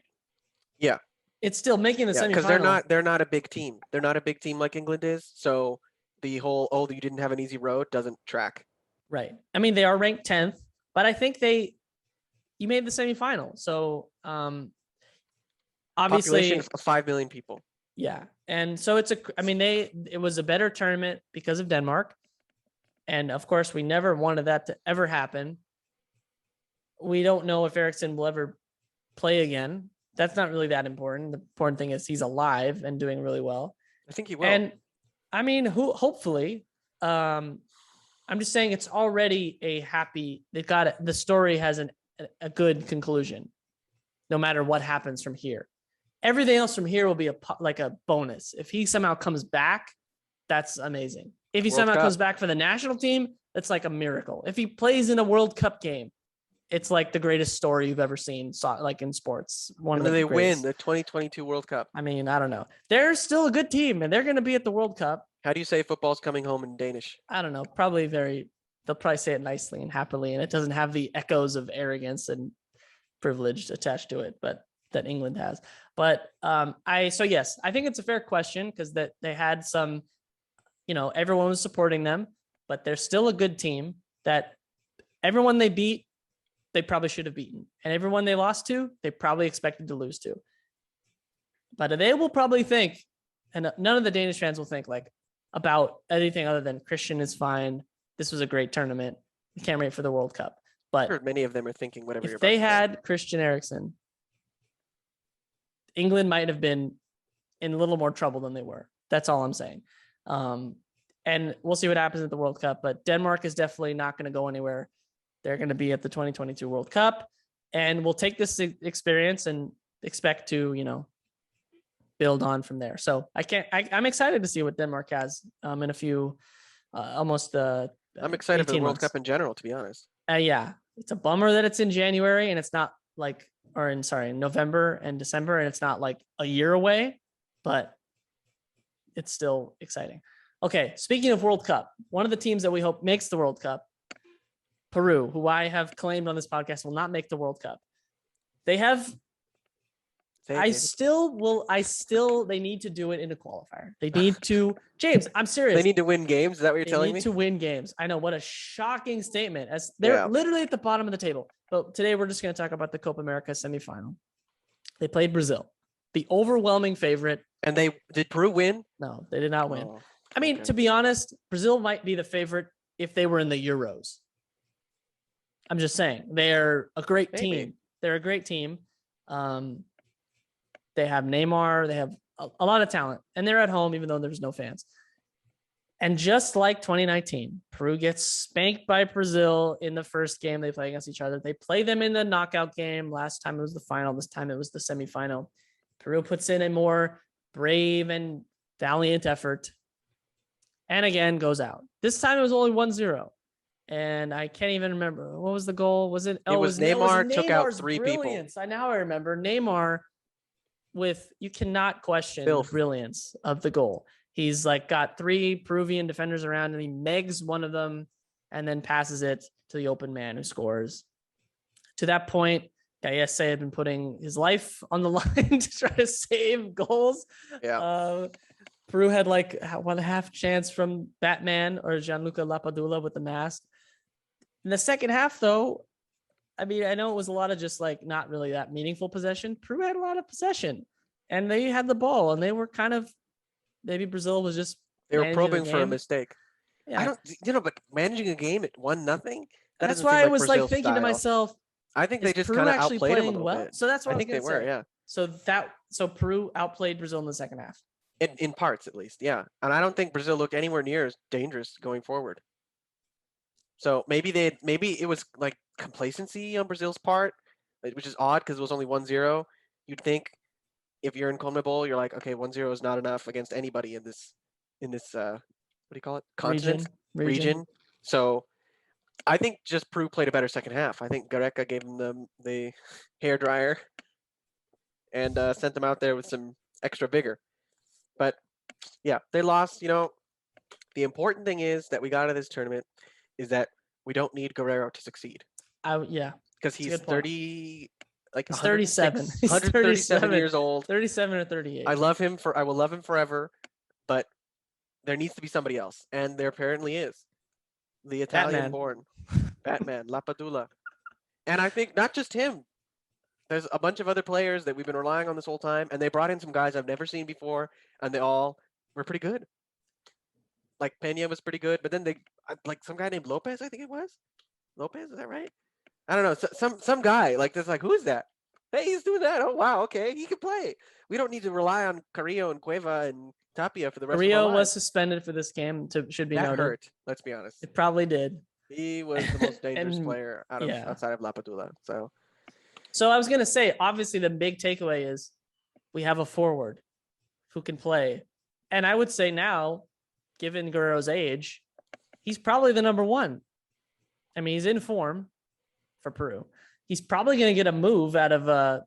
Yeah. It's still making the semifinal. Because they're not a big team. They're not a big team like England is. So the whole, you didn't have an easy road doesn't track. Right. I mean, they are ranked 10th, but I think you made the semifinal. So obviously population of 5 million people. Yeah. And so it was a better tournament because of Denmark. And of course, we never wanted that to ever happen. We don't know if Eriksson will ever play again. That's not really that important. The important thing is he's alive and doing really well. I think he will. And I mean, hopefully, I'm just saying it's already the story has a good conclusion, no matter what happens from here. Everything else from here will be a bonus. If he somehow comes back, that's amazing. If he somehow comes back for the national team, that's like a miracle. If he plays in a World Cup game, it's like the greatest story you've ever seen, like in sports. One And of the they greatest. win the 2022 World Cup. I mean, I don't know. They're still a good team, and they're going to be at the World Cup. How do you say football's coming home in Danish? I don't know. Probably they'll probably say it nicely and happily, and it doesn't have the echoes of arrogance and privilege attached to it, but that England has. But yes, I think it's a fair question because that they had some, everyone was supporting them, but they're still a good team that everyone they beat, they probably should have beaten. And everyone they lost to, they probably expected to lose to. But they will probably think, and none of the Danish fans will think like about anything other than Christian is fine. This was a great tournament. We can't wait for the World Cup. But I'm sure many of them are thinking whatever you're if about they to say. had Christian Eriksen, England might have been in a little more trouble than they were. That's all I'm saying. And we'll see what happens at the World Cup. But Denmark is definitely not going to go anywhere. They're going to be at the 2022 World Cup. And we'll take this experience and expect to, build on from there. So I'm excited to see what Denmark has in a few, I'm excited for the World months. Cup in general, to be honest. Yeah. It's a bummer that it's in January and it's not in November and December, and it's not like a year away, but it's still exciting. Okay. Speaking of World Cup, one of the teams that we hope makes the World Cup, Peru, who I have claimed on this podcast will not make the World Cup. They have, they need to do it in a qualifier. They need to, James, I'm serious. They need to win games. Is that what you're telling me? They need to win games. I know, what a shocking statement, as they're literally at the bottom of the table. But today we're just going to talk about the Copa America semifinal. They played Brazil, the overwhelming favorite. And did Peru win? No, they did not win. I mean, to be honest, Brazil might be the favorite if they were in the Euros. I'm just saying, they're a great team. They're a great team. They have Neymar. They have a lot of talent, and they're at home, even though there's no fans. And just like 2019, Peru gets spanked by Brazil in the first game they play against each other. They play them in the knockout game. Last time it was the final. This time it was the semifinal. Peru puts in a more brave and valiant effort, and again goes out. This time it was only 1-0. And I can't even remember. What was the goal? Was it? It was Neymar took out three brilliance. people. Now I remember Neymar you cannot question the brilliance of the goal. He's like got three Peruvian defenders around and he megs one of them and then passes it to the open man who scores. To that point, Gallese had been putting his life on the line to try to save goals. Yeah. Peru had like 1/2 chance from Batman or Gianluca Lapadula with the mask. In the second half, though, I mean, I know it was a lot of just like not really that meaningful possession. Peru had a lot of possession and they had the ball and they were kind of, maybe Brazil was just, they were probing for a mistake. Yeah. I don't, but managing a game at 1-0, that's why I was like thinking to myself, I think they just kind of outplayed them a little bit. So that's what I think they were, yeah. So Peru outplayed Brazil in the second half. In parts, at least, yeah. And I don't think Brazil looked anywhere near as dangerous going forward. So maybe it was like complacency on Brazil's part, which is odd because it was only 1-0. You'd think if you're in CONMEBOL, you're like, okay, 1-0 is not enough against anybody in this what do you call it? Continent? Region. So I think just Peru played a better second half. I think Gareca gave them the hair dryer and sent them out there with some extra vigor. But yeah, they lost. The important thing is that we got out of this tournament is that we don't need Guerrero to succeed. Because he's 30, like he's 37. He's 137 years old. 37 or 38. I will love him forever, but there needs to be somebody else, and there apparently is. The Italian-born Batman, Lapadula. And I think not just him. There's a bunch of other players that we've been relying on this whole time, and they brought in some guys I've never seen before, and they all were pretty good. Like Peña was pretty good, but then like some guy named Lopez, I think it was. Lopez, is that right? I don't know. Some guy like this, like, who is that? Hey, he's doing that. Oh wow, okay, he can play. We don't need to rely on Carrillo and Cueva and Tapia for the rest of our lives. Carrillo was suspended for this game. Should be noted. That hurt. Let's be honest. It probably did. He was the most dangerous player outside of Lapadula. So I was going to say, obviously the big takeaway is we have a forward who can play. And I would say now, given Guerrero's age, he's probably the number one. I mean, he's in form. for Peru. He's probably going to get a move out of the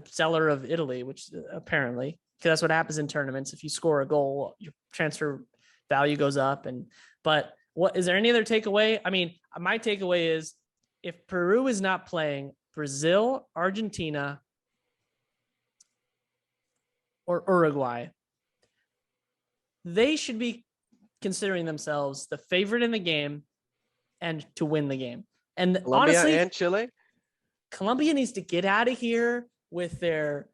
seller of Italy, which apparently, because that's what happens in tournaments. If you score a goal, your transfer value goes up. But what is there any other takeaway? I mean, my takeaway is if Peru is not playing, Brazil, Argentina, or Uruguay, they should be considering themselves the favorite in the game and to win the game. And Colombia honestly, and Chile, Colombia needs to get out of here with they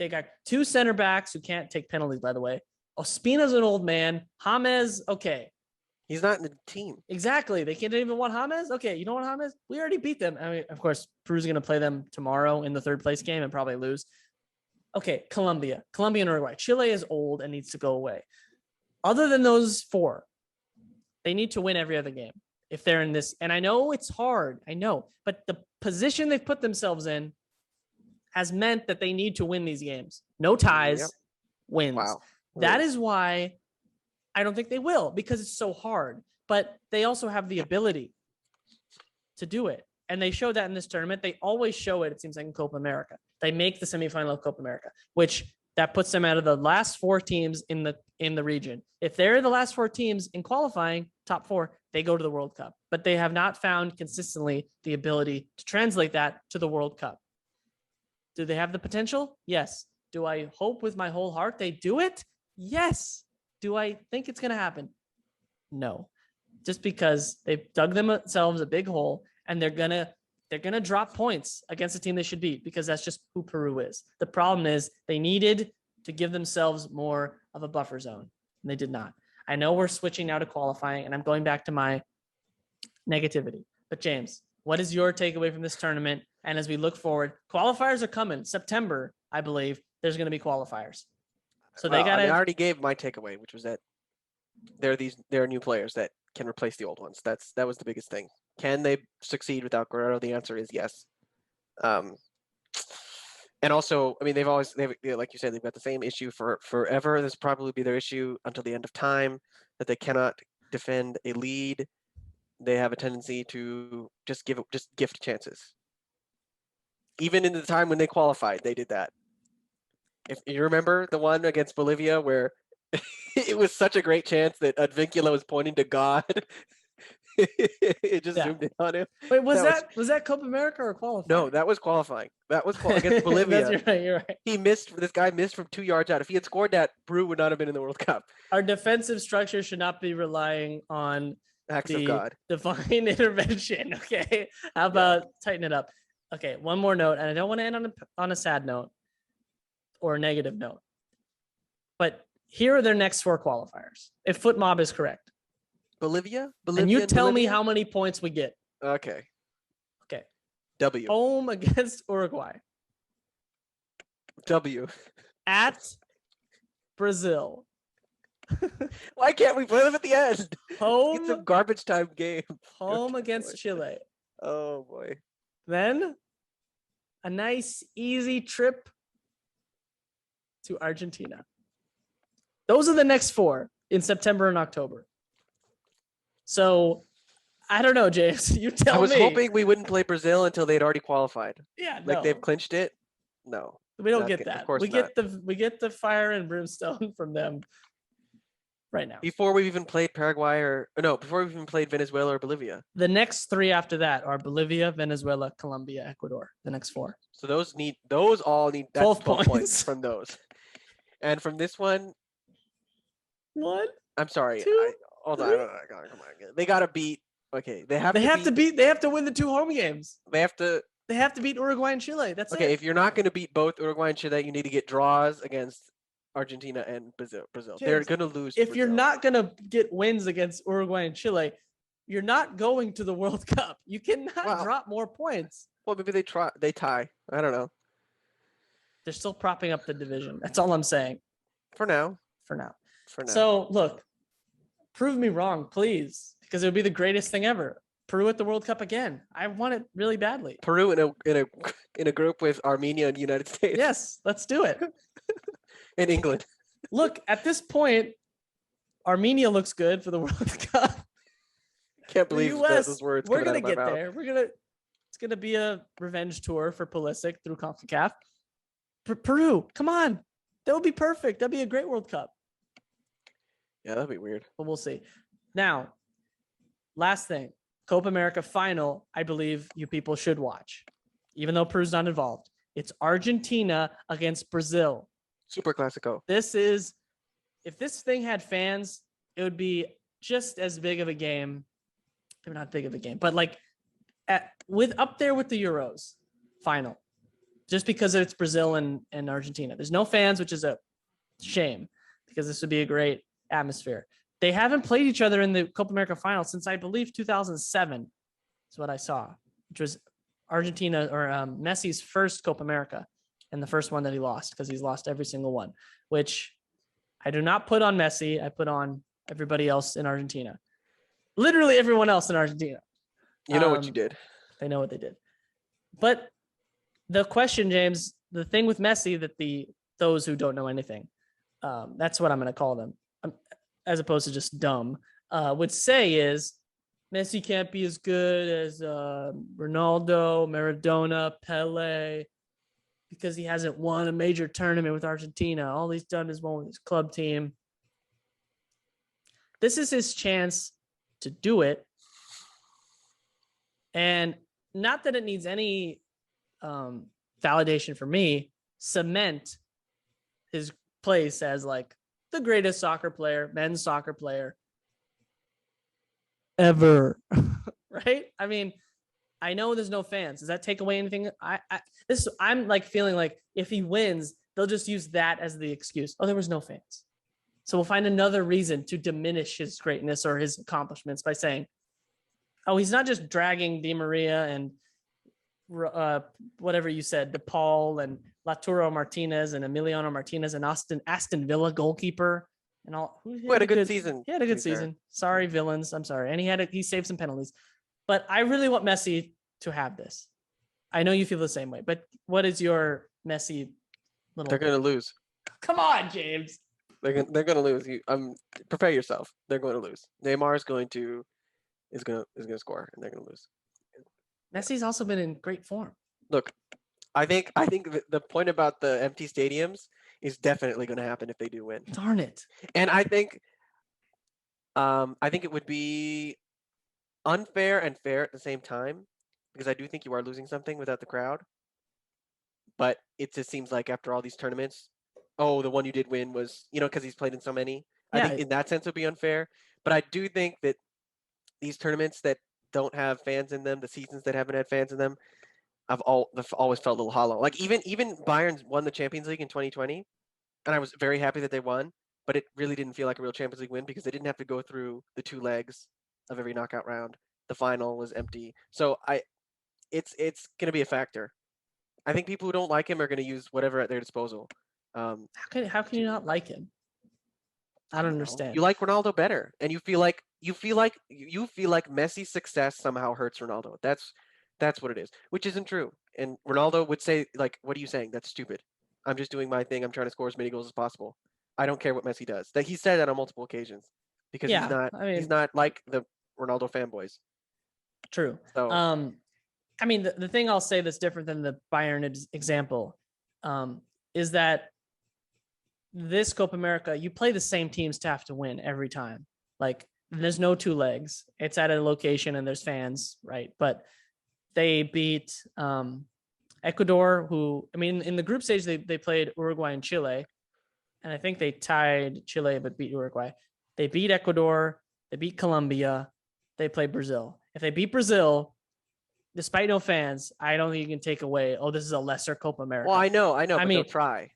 got 2 center backs who can't take penalties, by the way. Ospina's an old man. James, okay. he's not in the team. Exactly. They can't even want James. Okay, you know what, James? We already beat them. I mean, of course, Peru's going to play them tomorrow in the 3rd place game and probably lose. Okay, Colombia and Uruguay. Chile is old and needs to go away. Other than those 4, they need to win every other game if they're in this. And I know it's hard. I know. But the position they've put themselves in has meant that they need to win these games. No ties, wins. Wow. That is why I don't think they will, because it's so hard. But they also have the ability to do it. And they showed that in this tournament. They always show it seems like, in Copa America. They make the semifinal of Copa America, which that puts them out of the last 4 teams in the region. If they're the last 4 teams in qualifying, top 4, they go to the World Cup. But they have not found consistently the ability to translate that to the World Cup. Do they have the potential? Yes. Do I hope with my whole heart they do it? Yes. Do I think it's going to happen? No. Just because they've dug themselves a big hole and they're going to drop points against a team they should beat because that's just who Peru is. The problem is they needed to give themselves more of a buffer zone, and they did not. I know we're switching now to qualifying, and I'm going back to my negativity. But James, what is your takeaway from this tournament? And as we look forward, qualifiers are coming. September, I believe, there's going to be qualifiers. So they got to. I already gave my takeaway, which was that there are new players that can replace the old ones. That was the biggest thing. Can they succeed without Guerrero? The answer is yes. And also, I mean, they've like you said, they've got the same issue for forever. This will probably be their issue until the end of time, that they cannot defend a lead. They have a tendency to just gift chances. Even in the time when they qualified, they did that. If you remember the one against Bolivia where it was such a great chance that Advincula was pointing to God. It just zoomed in on him. Wait, was that Copa America or qualifying? No, that was qualifying. That was against Bolivia. You're right. This guy missed from 2 yards out. If he had scored that, Peru would not have been in the World Cup. Our defensive structure should not be relying on acts of God, divine intervention. Okay, how about tighten it up? Okay, one more note, and I don't want to end on a sad note or a negative note, but here are their next 4 qualifiers. If FootMob is correct, Bolivia, and you tell me how many points we get. Okay. W. Home against Uruguay. W. At Brazil. Why can't we play them at the end? Home. It's a garbage time game. Home against Chile. Oh boy. Then a nice easy trip to Argentina. Those are the next 4 in September and October. So I don't know, James. You tell me. I was hoping we wouldn't play Brazil until they'd already qualified. Yeah, like they've clinched it. No, we don't get that. Of course we get the fire and brimstone from them right now. Before we've even played Paraguay before we've even played Venezuela or Bolivia. The next 3 after that are Bolivia, Venezuela, Colombia, Ecuador. The next 4. So those all need 12 points from those. And from this one, 1. I'm sorry. 2, Hold on. Come on. They got to beat. Okay, they have to win the 2 home games. They have to beat Uruguay and Chile. That's okay. it. If you're not going to beat both Uruguay and Chile, you need to get draws against Argentina and Brazil. James, they're going to lose. If you're not going to get wins against Uruguay and Chile, you're not going to the World Cup. You cannot drop more points. Well, maybe they tie. I don't know. They're still propping up the division. That's all I'm saying. For now. So look, prove me wrong, please, because it would be the greatest thing ever. Peru at the World Cup again. I want it really badly. Peru in a group with Armenia and the United States. Yes, let's do it. In England. Look, at this point, Armenia looks good for the World Cup. Can't The believe U.S. those words We're coming out gonna of my get mouth. there. It's gonna be a revenge tour for Pulisic through CONCACAF. Peru, come on, that would be perfect. That'd be a great World Cup. Yeah, that'd be weird. But we'll see. Now, last thing, Copa America final. I believe you people should watch, even though Peru's not involved. It's Argentina against Brazil. Super Classico. This is, if this thing had fans, it would be just as big of a game. Maybe not big of a game, but like up there with the Euros final, just because it's Brazil and Argentina. There's no fans, which is a shame because this would be a great atmosphere. They haven't played each other in the Copa America final since I believe 2007 is what I saw, which was Argentina or Messi's first Copa America and the first one that he lost because he's lost every single one, which I do not put on Messi. I put on everybody else in Argentina. Literally everyone else in Argentina. You know what you did. They know what they did. But the question, James, the thing with Messi that those who don't know anything, that's what I'm going to call them, as opposed to just dumb, would say is Messi can't be as good as Ronaldo, Maradona, Pele, because he hasn't won a major tournament with Argentina. All he's done is won with his club team. This is his chance to do it. And not that it needs any validation for me, cement his place as like the greatest soccer player, men's soccer player ever. Right? I mean, I know there's no fans. Does that take away anything? I'm like feeling like if he wins, they'll just use that as the excuse. Oh, there was no fans. So we'll find another reason to diminish his greatness or his accomplishments by saying, oh, he's not just dragging Di Maria and whatever you said, DePaul and Lautaro Martinez and Emiliano Martinez and Aston Villa goalkeeper and all. Who had a good season. He had a good season. Sorry, villains. I'm sorry. And he saved some penalties. But I really want Messi to have this. I know you feel the same way, but what is your Messi little? They're going to lose. Come on, James. They're going to lose. Prepare yourself. They're going to lose. Neymar is going to score, and they're going to lose. Messi's also been in great form. Look, I think the point about the empty stadiums is definitely going to happen if they do win. Darn it! And I think it would be unfair and fair at the same time because I do think you are losing something without the crowd. But it just seems like after all these tournaments, the one you did win was, because he's played in so many. Yeah. I think in that sense it would be unfair. But I do think that these tournaments that don't have fans in them, the seasons that haven't had fans in them, I've always felt a little hollow. Like even Bayern won the Champions League in 2020, and I was very happy that they won. But it really didn't feel like a real Champions League win because they didn't have to go through the 2 legs of every knockout round. The final was empty. So it's going to be a factor. I think people who don't like him are going to use whatever at their disposal. How can you not like him? I don't understand. You like Ronaldo better, and you feel like Messi's success somehow hurts Ronaldo. That's what it is, which isn't true. And Ronaldo would say, like, "What are you saying? That's stupid. I'm just doing my thing. I'm trying to score as many goals as possible. I don't care what Messi does." That he said that on multiple occasions because he's not like the Ronaldo fanboys. True. So, I mean, the thing I'll say that's different than the Bayern example is that this Copa America, you play the same teams to have to win every time. Like, there's no 2 legs. It's at a location and there's fans, right? But they beat Ecuador, who, I mean, in the group stage, they played Uruguay and Chile. And I think they tied Chile, but beat Uruguay. They beat Ecuador. They beat Colombia. They played Brazil. If they beat Brazil, despite no fans, I don't think you can take away, this is a lesser Copa America. Well, I know, but they'll try.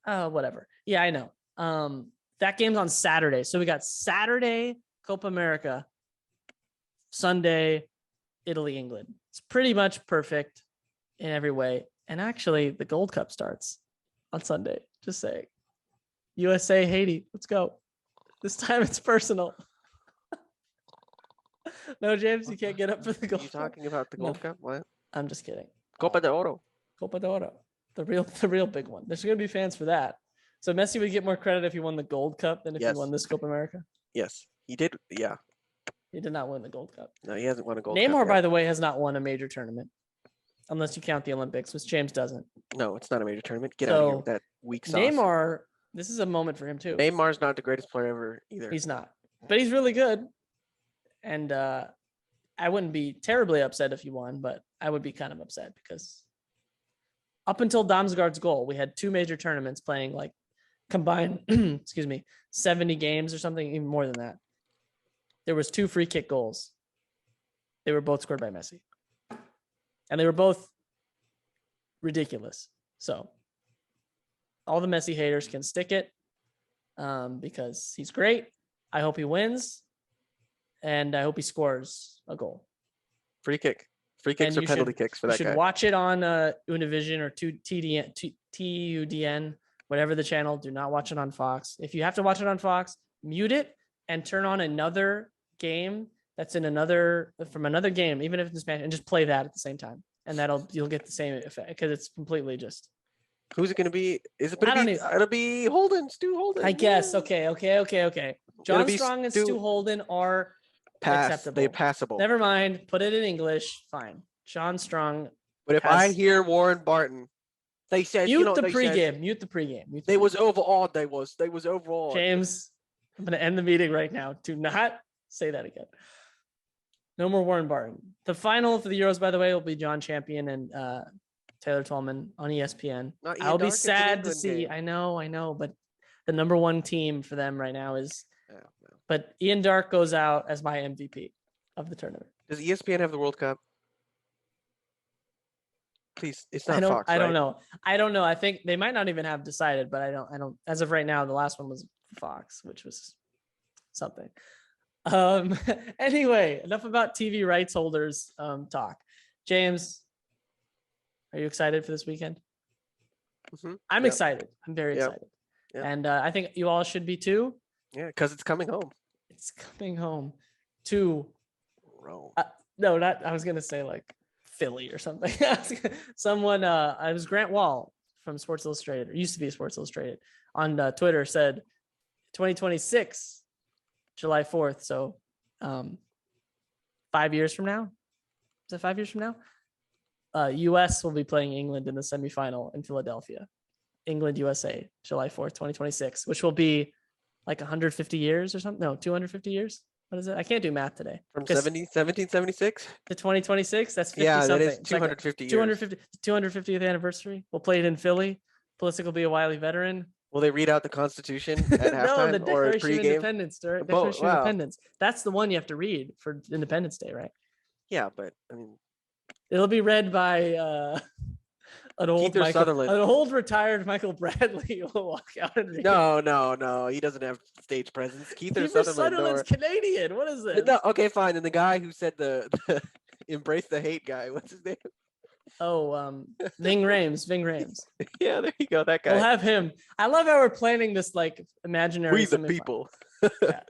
Whatever. Yeah, I know. That game's on Saturday. So we got Saturday, Copa America, Sunday, Italy, England. It's pretty much perfect in every way. And actually, the Gold Cup starts on Sunday. Just saying. USA, Haiti. Let's go. This time it's personal. No, James, you can't get up for the Gold Cup. Are you talking about the Gold Cup? What? I'm just kidding. Copa de Oro. Copa de Oro. The real big one. There's going to be fans for that. So Messi would get more credit if he won the Gold Cup than if he won this Copa America? Yes, he did. Yeah. He did not win the Gold Cup. No, he hasn't won a Gold Neymar, Cup by the way, has not won a major tournament, unless you count the Olympics, which James doesn't. No, it's not a major tournament. Get out of here with that weak sauce. Neymar, this is a moment for him too. Neymar's not the greatest player ever either. He's not, but he's really good. And I wouldn't be terribly upset if he won, but I would be kind of upset because up until Damsgaard's goal, we had 2 major tournaments playing like combined, 70 games or something, even more than that. There was 2 free kick goals. They were both scored by Messi. And they were both ridiculous. So all the Messi haters can stick it because he's great. I hope he wins. And I hope he scores a goal. Free kicks or penalty kicks for that guy. You should watch it on Univision or TUDN, whatever the channel. Do not watch it on Fox. If you have to watch it on Fox, mute it and turn on another game that's from another game, even if it's in Spanish, and just play that at the same time. And you'll get the same effect because it's completely just. Who's it going to be? It'll be Holden, Stu Holden. I guess. Okay. John Strong and Stu Holden are acceptable. They're passable. Never mind. Put it in English. Fine. John Strong. But if I hear Warren Barton, they said mute the pregame. They was overawed. They was overawed. James, I'm going to end the meeting right now. Do not say that again. No more Warren Barton. The final for the Euros, by the way, will be John Champion and Taylor Twellman on ESPN. I'll be sad to see. Game. I know, but the number 1 team for them right now is. No. But Ian Dark goes out as my MVP of the tournament. Does ESPN have the World Cup? Please, it's not Fox. I don't know. I think they might not even have decided, but I don't. As of right now, the last one was Fox, which was something. Anyway, enough about TV rights holders talk. James, are you excited for this weekend? Mm-hmm. I'm excited. I'm very excited. Yep. And I think you all should be too. Yeah, because it's coming home. It's coming home to Rome. No, not. I was gonna say like Philly or something. Someone, it was Grant Wall from Sports Illustrated, or used to be Sports Illustrated, on Twitter said 2026, July 4th. So 5 years from now. Is that 5 years from now? US will be playing England in the semifinal in Philadelphia. England, USA, July 4th, 2026, which will be like 150 years or something. No, 250 years. What is it? I can't do math today. From 1776 to 2026. That's 50 yeah, something. that is 250 years. 250th anniversary. We'll play it in Philly. Pulisic will be a wily veteran. Will they read out the Constitution at halftime no, the Declaration or of Independence. Declaration of Independence. That's the one you have to read for Independence Day, right? Yeah, but I mean, it'll be read by an old retired Michael Bradley will walk out and read. No. He doesn't have stage presence. Kiefer Sutherland's Canadian. What is it? No, okay, fine. And the guy who said the embrace the hate guy, what's his name? Oh, Ving Rhames. Yeah, there you go. That guy. We'll have him. I love how we're planning this like imaginary. We the people. Yeah.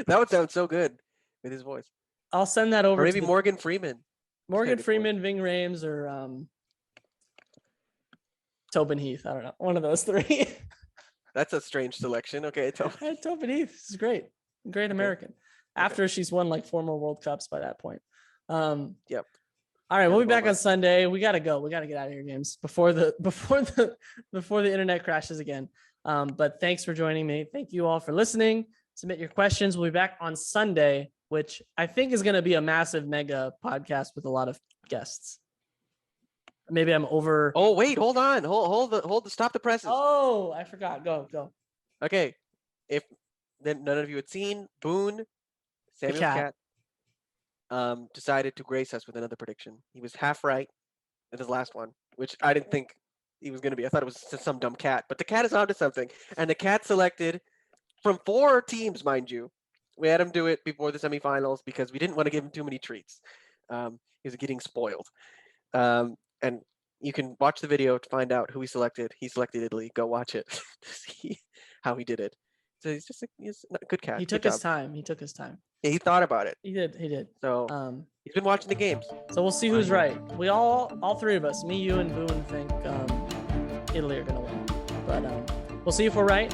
That would sound so good with his voice. I'll send that over. Or maybe Morgan Freeman. Morgan Freeman, Ving Rhames, or Tobin Heath. I don't know. One of those 3. That's a strange selection. Okay, Tobin Heath. This is great. Great American. After she's won like 4 more World Cups by that point. Yep. All right, we'll be back on Sunday. We gotta go. We gotta get out of here, James, before the internet crashes again. But thanks for joining me. Thank you all for listening. Submit your questions. We'll be back on Sunday, which I think is going to be a massive mega podcast with a lot of guests. Maybe I'm over. Oh, wait, hold on. Stop the presses. Oh, I forgot. Go. Okay. If then none of you had seen, Boone, Samuel's cat, decided to grace us with another prediction. He was half right in his last one, which I didn't think he was going to be. I thought it was just some dumb cat, but the cat is onto something. And the cat selected from 4 teams, mind you. We had him do it before the semifinals because we didn't want to give him too many treats. He was getting spoiled. And you can watch the video to find out who he selected. He selected Italy. Go watch it to see how he did it. So he's a good cat. He took his time. Yeah, he thought about it. He did. So he's been watching the games. So we'll see who's right. We all 3 of us, me, you, and Boone, think Italy are going to win. But we'll see if we're right.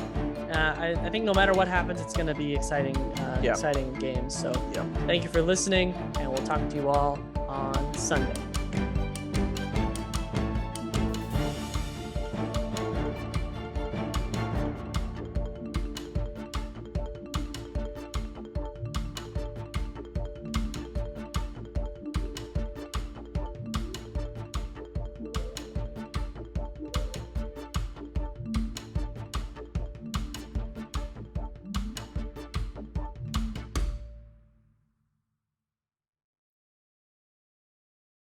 I think no matter what happens, it's going to be exciting games. So thank you for listening, and we'll talk to you all on Sunday.